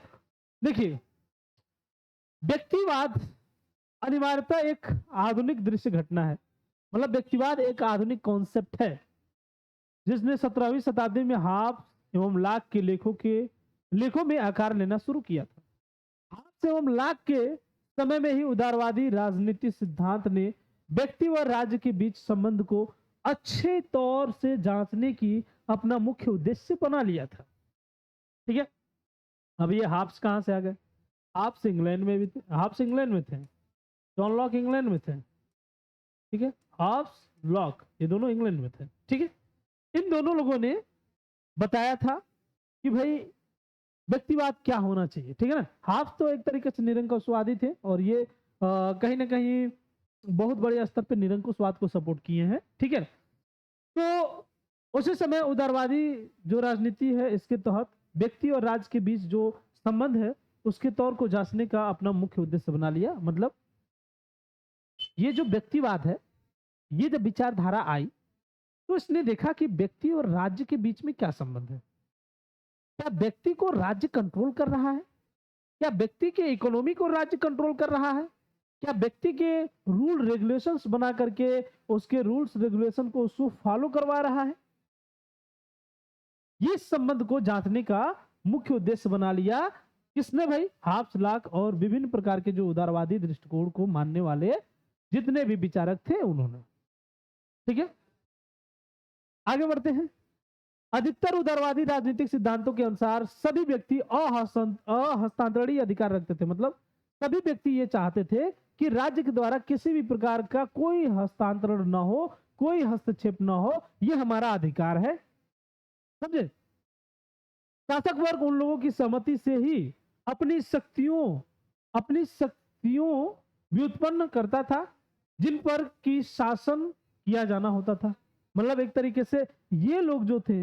देखिए, व्यक्तिवाद अनिवार्यता एक आधुनिक दृश्य घटना है, मतलब व्यक्तिवाद एक आधुनिक कॉन्सेप्ट है जिसने 17वीं शताब्दी में हाब्स एवं लाक के लेखों में आकार लेना शुरू किया था। हाब्स एवं लाक के समय में ही उदारवादी राजनीति सिद्धांत ने व्यक्ति व राज्य के बीच संबंध को अच्छे तौर से जांचने की अपना मुख्य उद्देश्य बना लिया था, ठीक है। अब ये हाब्स कहां से आ गए? हाब्स इंग्लैंड में भी थे, हाब्स इंग्लैंड में थे, जॉन लॉक इंग्लैंड में थे, ठीक है। हाब्स लॉक ये दोनों इंग्लैंड में थे, ठीक है। इन दोनों लोगों ने बताया था कि भाई व्यक्तिवाद क्या होना चाहिए, ठीक है ना। हाब्स तो एक तरीके से निरंकुशवादी थे और ये कहीं ना कहीं बहुत बड़े स्तर पर निरंकुशवाद को सपोर्ट किए हैं, ठीक है। तो उसी समय उदारवादी जो राजनीति है इसके तहत व्यक्ति और राज्य के बीच जो संबंध है उसके तौर को जांचने का अपना मुख्य उद्देश्य बना लिया। मतलब ये जो व्यक्तिवाद है, ये जब विचारधारा आई तो इसने देखा कि व्यक्ति और राज्य के बीच में क्या संबंध है। क्या व्यक्ति को राज्य कंट्रोल कर रहा है? क्या व्यक्ति के इकोनॉमी को राज्य कंट्रोल कर रहा है? क्या व्यक्ति के रूल रेगुलेशंस बना करके उसके रूल्स रेगुलेशन को उसको फॉलो करवा रहा है? ये संबंध को जांचने का मुख्य उद्देश्य बना लिया किसने भाई? हाब्स, लॉक और विभिन्न प्रकार के जो उदारवादी दृष्टिकोण को मानने वाले जितने भी विचारक थे उन्होंने, ठीक है। आगे बढ़ते हैं। अधिकतर उदारवादी राजनीतिक सिद्धांतों के अनुसार सभी व्यक्ति अहस्तांतरणीय अधिकार रखते थे। मतलब सभी व्यक्ति ये चाहते थे कि राज्य के द्वारा किसी भी प्रकार का कोई हस्तांतरण न हो, कोई हस्तक्षेप न हो, ये हमारा अधिकार है, समझे। शासक वर्ग उन लोगों की सहमति से ही अपनी शक्तियों व्युत्पन्न करता था जिन पर की शासन किया जाना होता था। मतलब एक तरीके से ये लोग जो थे,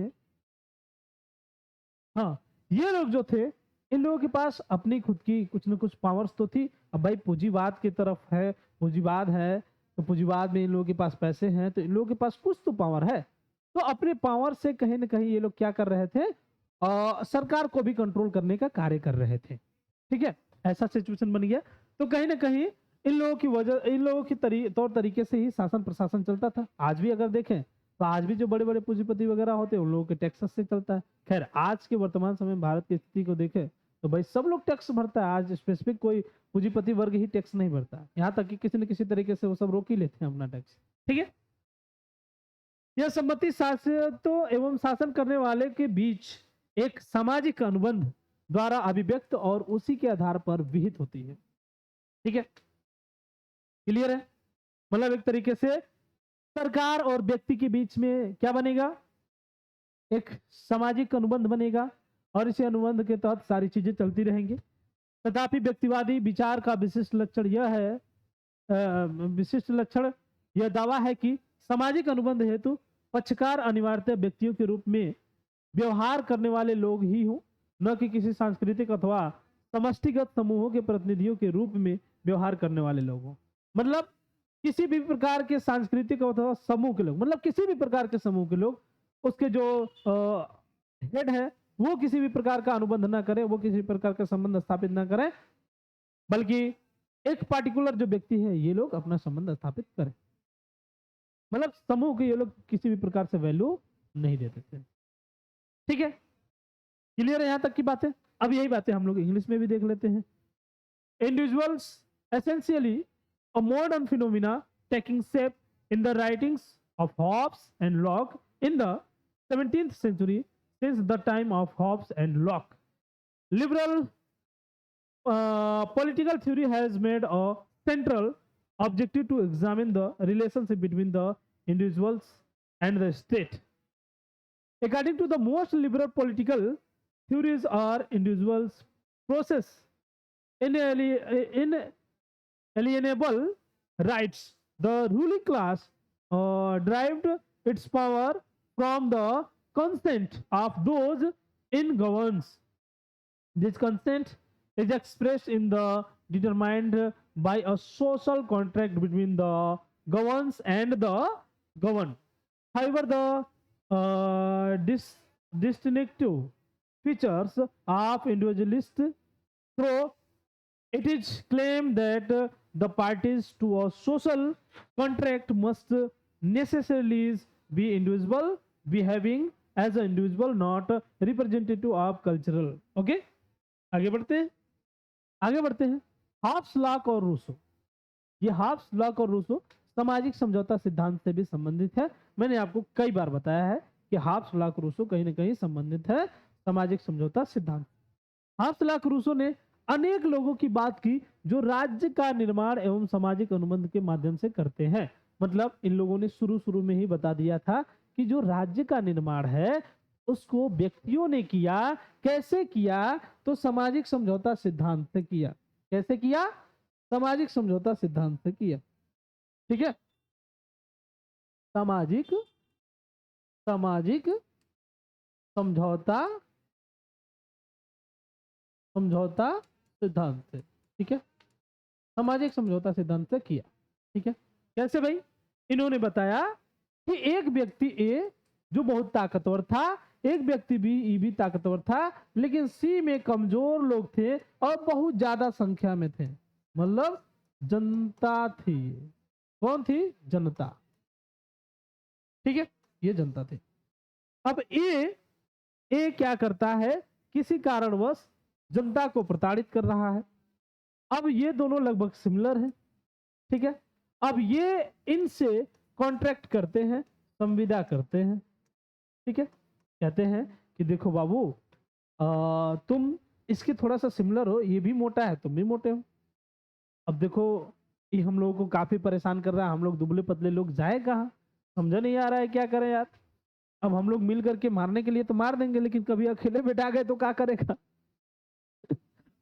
हाँ ये लोग जो थे, इन लोगों के पास अपनी खुद की कुछ न कुछ पावर्स तो थी। अब भाई पूंजीवाद की तरफ है, पूंजीवाद है तो पूंजीवाद में इन लोगों के पास पैसे हैं तो इन लोगों के पास कुछ तो पावर है। तो अपने पावर से कहीं ना कहीं ये लोग क्या कर रहे थे, सरकार को भी कंट्रोल करने का कार्य कर रहे थे, ठीक है। ऐसा सिचुएशन बन गया। तो कहीं ना कहीं इन लोगों की वजह, इन लोगों की तौर तरीके से ही शासन प्रशासन चलता था। आज भी अगर देखें तो आज भी जो बड़े बड़े पूंजीपति वगैरह होते हैं उन लोगों के टैक्सेस से चलता है। खैर आज के वर्तमान समय में भारत की स्थिति को देखें तो भाई सब लोग टैक्स भरता है। आज स्पेसिफिक कोई पूंजीपति वर्ग ही टैक्स नहीं भरता, यहाँ तक कि किसी न किसी तरीके से वो सब रोक ही लेते हैं अपना टैक्स, ठीक है। यह सम्मति शासितों एवं शासन करने वाले के बीच एक सामाजिक अनुबंध द्वारा अभिव्यक्त और उसी के आधार पर विहित होती है, ठीक है। क्लियर है? मतलब एक तरीके से सरकार और व्यक्ति के बीच में क्या बनेगा, एक सामाजिक अनुबंध बनेगा और इसी अनुबंध के तहत सारी चीजें चलती रहेंगी। तथापि व्यक्तिवादी विचार का विशिष्ट लक्षण यह दावा है कि सामाजिक अनुबंध हेतु पक्षकार अनिवार्यतः व्यक्तियों के रूप में व्यवहार करने वाले लोग ही हों, न कि किसी सांस्कृतिक अथवा समष्टिगत समूहों के प्रतिनिधियों के रूप में व्यवहार करने वाले लोग हों। मतलब किसी भी प्रकार के सांस्कृतिक अथवा समूह के लोग, मतलब किसी भी प्रकार के समूह के लोग, उसके जो हेड है वो किसी भी प्रकार का अनुबंध ना करे, वो किसी प्रकार का संबंध स्थापित ना करे, बल्कि एक पार्टिकुलर जो व्यक्ति है ये लोग अपना संबंध स्थापित करें। मतलब समूह के ये लोग किसी भी प्रकार से वैल्यू नहीं देते थे, ठीक है। क्लियर है यहां तक की बातें? अब यही बातें हम लोग इंग्लिश में भी देख लेते हैं। Individuals essentially a modern phenomena taking shape in the writings of Hobbes and Locke in the 17th century. Since the time of Hobbes and Locke, liberal political theory has made a central objective to examine the relationship between the individuals and the state. According to the most liberal political theories are individuals process inalienable rights. The ruling class derived its power from the consent of those in governance. This consent is expressed in the determined by a social contract between the governs and the governed. However, the distinctive features of individualist through it is claimed that the parties to a social contract must necessarily be individual, behaving as an individual, not representative of cultural. Okay, आगे बढ़ते हैं, आगे बढ़ते हैं। Halves lock और Rousseau, ये halves lock और Rousseau सामाजिक समझौता सिद्धांत से भी संबंधित है। मैंने आपको कई बार बताया है कि हाफ्स लॉक रूसो कहीं ना कहीं संबंधित है सामाजिक समझौता सिद्धांत। हाफ्स लॉक रूसो ने अनेक लोगों की बात की जो राज्य का निर्माण एवं सामाजिक अनुबंध के माध्यम से करते हैं। मतलब इन लोगों ने शुरू में ही बता दिया था कि जो राज्य का निर्माण है उसको व्यक्तियों ने किया, कैसे किया, तो सामाजिक समझौता सिद्धांत से किया। कैसे किया? सामाजिक समझौता सिद्धांत से किया। ठीक है, सामाजिक समझौता सिद्धांत से। ठीक है, सामाजिक समझौता सिद्धांत से किया। ठीक है, कैसे भाई? इन्होंने बताया कि एक व्यक्ति ए जो बहुत ताकतवर था, एक व्यक्ति बी भी ताकतवर था, लेकिन सी में कमजोर लोग थे और बहुत ज्यादा संख्या में थे। मतलब जनता थी। कौन थी? जनता। ठीक है, ये जनता थी। अब ए क्या करता है? किसी कारणवश जनता को प्रताड़ित कर रहा है। अब ये दोनों लगभग सिमिलर हैं। ठीक है, अब ये इनसे कॉन्ट्रैक्ट करते हैं, संविदा करते हैं। ठीक है, कहते हैं कि देखो बाबू, तुम इसके थोड़ा सा सिमिलर हो, ये भी मोटा है, तुम भी मोटे हो। अब देखो ये हम लोगों को काफी परेशान कर रहा है, हम लोग दुबले पतले लोग जाए कहाँ, समझ नहीं आ रहा है क्या करें यार। अब हम लोग मिल करके मारने के लिए तो मार देंगे, लेकिन कभी अकेले बैठा गए तो क्या करेगा?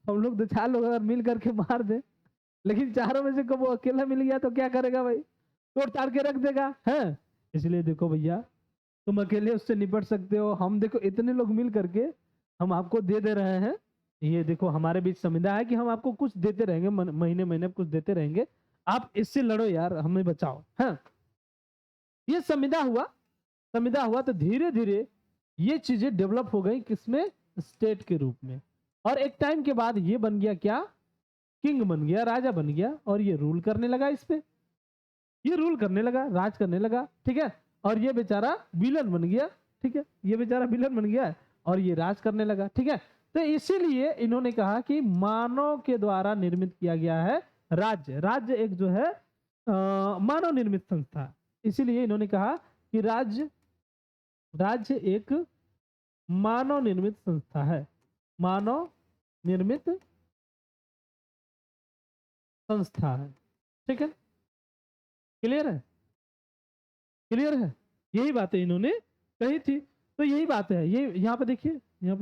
हम लोग 2-4 लोग अगर मिल करके मार दे, लेकिन चारों में से कब वो अकेला मिल गया तो क्या करेगा भाई? तोड़ ताड़ के रख देगा है। इसलिए देखो भैया, तुम अकेले उससे निपट सकते हो, हम देखो इतने लोग मिल करके हम आपको दे रहे हैं। ये देखो हमारे बीच संविदा है कि हम आपको कुछ देते रहेंगे, महीने कुछ देते रहेंगे, आप इससे लड़ो यार, हमें बचाओ। हाँ, ये संविदा हुआ तो धीरे धीरे ये चीजें डेवलप हो गई, किसमें? स्टेट के रूप में। और एक टाइम के बाद ये बन गया क्या? किंग बन गया, राजा बन गया, और ये रूल करने लगा इस पे, ये रूल करने लगा, राज करने लगा। ठीक है, और ये बेचारा विलन बन गया। ठीक है, ये बेचारा विलन बन गया और ये राज करने लगा। ठीक है, तो इसीलिए इन्होंने कहा कि मानव के द्वारा निर्मित किया गया है राज्य। राज्य एक जो है मानव निर्मित संस्था, इसीलिए इन्होंने कहा कि राज्य एक मानव निर्मित संस्था है। मानव निर्मित संस्था है। ठीक है, क्लियर है? क्लियर है? यही बातें इन्होंने कही थी। तो यही बात है, ये यहाँ पे देखिए, यहाँ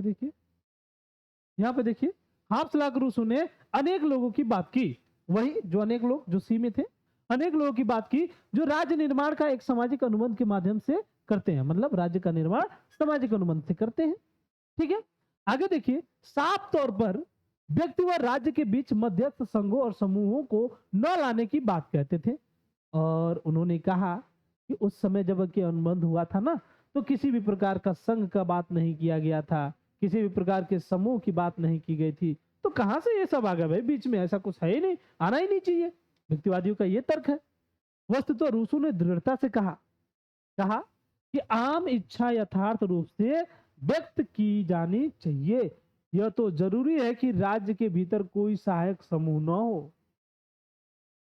पे देखिए, हाफ्स लॉक रूसो ने अनेक लोगों की बात की। वही जो अनेक लोग जो सी में थे, अनेक लोगों की बात की जो राज्य निर्माण का एक सामाजिक अनुबंध के माध्यम से करते हैं। मतलब राज्य का निर्माण सामाजिक अनुबंध से करते हैं। ठीक है, आगे देखिए, साफ तौर पर व्यक्ति व राज्य के बीच मध्यस्थ संघों और समूहों को न लाने की बात कहते थे। और उन्होंने कहा कि उस समय जब के अनुबंध हुआ था ना, तो किसी भी प्रकार का संघ का बात नहीं किया गया था, किसी भी प्रकार के समूह की बात नहीं की गई थी। तो कहां से ये सब आ गया भाई? बीच में ऐसा कुछ है ही नहीं, आना ही नहीं चाहिए। व्यक्तिवादियों का ये तर्क है। वस्तुतः रूसो ने दृढ़ता से कहा कि आम इच्छा यथार्थ रूप से व्यक्त की जानी चाहिए। यह तो जरूरी है कि राज्य के भीतर कोई सहायक समूह न हो।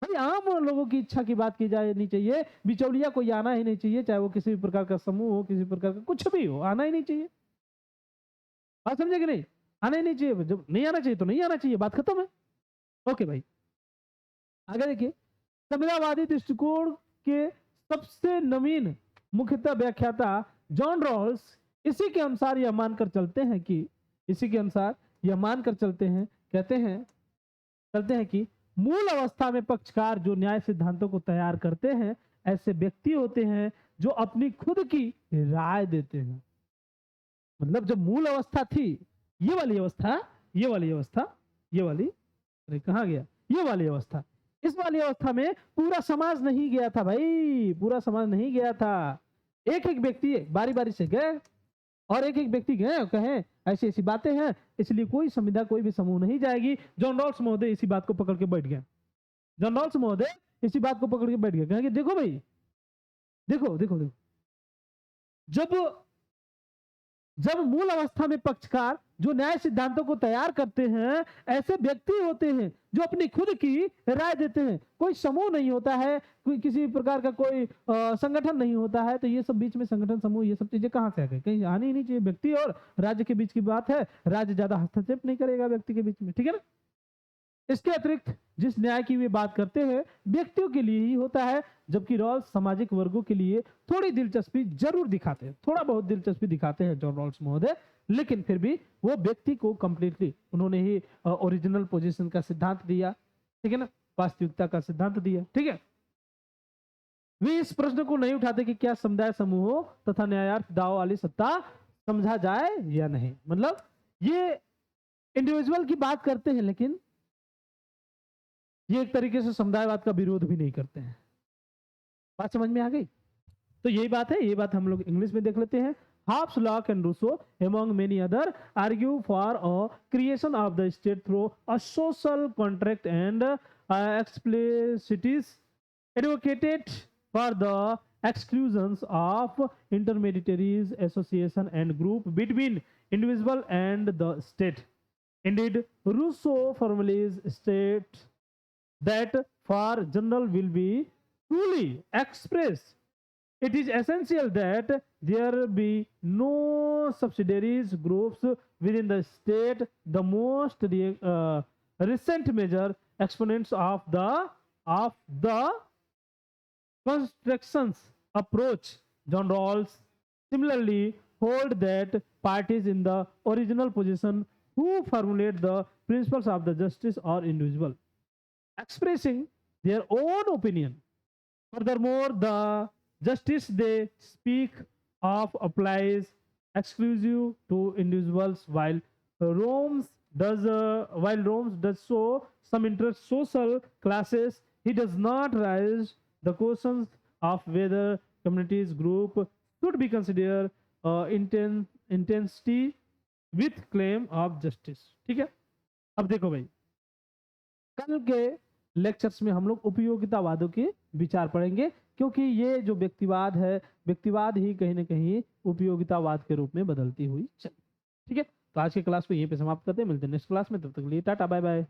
भाई आम लोगों की इच्छा की बात की जाए नहीं चाहिए, बिचौलिया कोई आना ही नहीं चाहिए, चाहे वो किसी भी प्रकार का समूह हो, किसी प्रकार का कुछ भी हो, आना ही नहीं चाहिए। बात समझे कि नहीं? आना ही नहीं चाहिए, जब नहीं आना चाहिए तो नहीं आना चाहिए, बात खत्म है। ओके भाई, आगे देखिए, संविधानवादी दृष्टिकोण के सबसे नवीन मुख्यतः व्याख्याता जॉन रॉल्स इसी के अनुसार यह मानकर चलते हैं कि इसी के अनुसार यह मानकर चलते हैं, कहते हैं चलते हैं कि मूल अवस्था में पक्षकार जो न्याय सिद्धांतों को तैयार करते हैं ऐसे व्यक्ति होते हैं जो अपनी खुद की राय देते हैं। मतलब जब मूल अवस्था थी, ये वाली अवस्था, ये वाली अवस्था, ये वाली, अरे कहाँ गया, ये वाली अवस्था, इस वाली अवस्था में पूरा समाज नहीं गया था भाई, पूरा समाज नहीं गया था। एक एक व्यक्ति बारी बारी से गए और एक एक व्यक्ति गए कहें ऐसी ऐसी बातें हैं, इसलिए कोई संविदा कोई भी समूह नहीं जाएगी। जॉन रॉल्स महोदय इसी बात को पकड़ के बैठ गए। जॉन रॉल्स महोदय इसी बात को पकड़ के बैठ गए, कहेंगे देखो भाई, देखो देखो देखो, जब जब मूल अवस्था में पक्षकार जो न्याय सिद्धांतों को तैयार करते हैं ऐसे व्यक्ति होते हैं जो अपनी खुद की राय देते हैं, कोई समूह नहीं होता है, कोई किसी प्रकार का कोई संगठन नहीं होता है, तो ये सब बीच में संगठन समूह ये सब चीजें कहां से आ गई, कहीं आनी ही नहीं चाहिए। व्यक्ति और राज्य के बीच की बात है, राज्य ज्यादा हस्तक्षेप नहीं करेगा व्यक्ति के बीच में, ठीक है ना। इसके अतिरिक्त जिस न्याय की वे बात करते हैं व्यक्तियों के लिए ही होता है, जबकि रॉल्स सामाजिक वर्गों के लिए थोड़ी दिलचस्पी जरूर दिखाते हैं, थोड़ा बहुत दिलचस्पी दिखाते हैं जॉन रॉल्स महोदय, लेकिन फिर भी वो व्यक्ति को कंप्लीटली उन्होंने ही ओरिजिनल पोजीशन का सिद्धांत दिया, ठीक है ना, वास्तविकता का सिद्धांत दिया, ठीक है। वे इस प्रश्न को नहीं उठाते कि क्या समुदाय समूहों तथा न्यायार्थ दाव वाली सत्ता समझा जाए या नहीं। मतलब ये इंडिविजुअल की बात करते हैं, लेकिन ये एक तरीके से समुदायवाद का विरोध भी नहीं करते हैं। बात समझ में आ गई? तो यही बात है, ये बात हम लोग इंग्लिश में देख लेते हैं। Hobbes, Locke and Rousseau, among many other, argue for a creation of the state through a social contract and explicities advocated for the exclusions of intermediaries, association and group between individual and the state. Indeed, Rousseau formulates state that for general will be truly expressed, it is essential that there be no subsidiaries groups within the state. The most recent major exponents of the constructions approach, John Rawls, similarly hold that parties in the original position who formulate the principles of the justice or individual expressing their own opinion. Furthermore, the justice they speak of applies exclusive to individuals, while Rome does so some interest social classes. He does not raise the questions of whether communities group should be considered intensity with claim of justice। ठीक है, अब देखो भाई, कल के lectures में हम लोग उपयोगितावादों के विचार पढ़ेंगे, क्योंकि ये जो व्यक्तिवाद है, व्यक्तिवाद ही कहीं ना कहीं उपयोगितावाद के रूप में बदलती हुई चले। ठीक है, तो आज के क्लास को यहीं पे समाप्त करते हैं, मिलते हैं नेक्स्ट क्लास में, तब तक के लिए टाटा बाय बाय।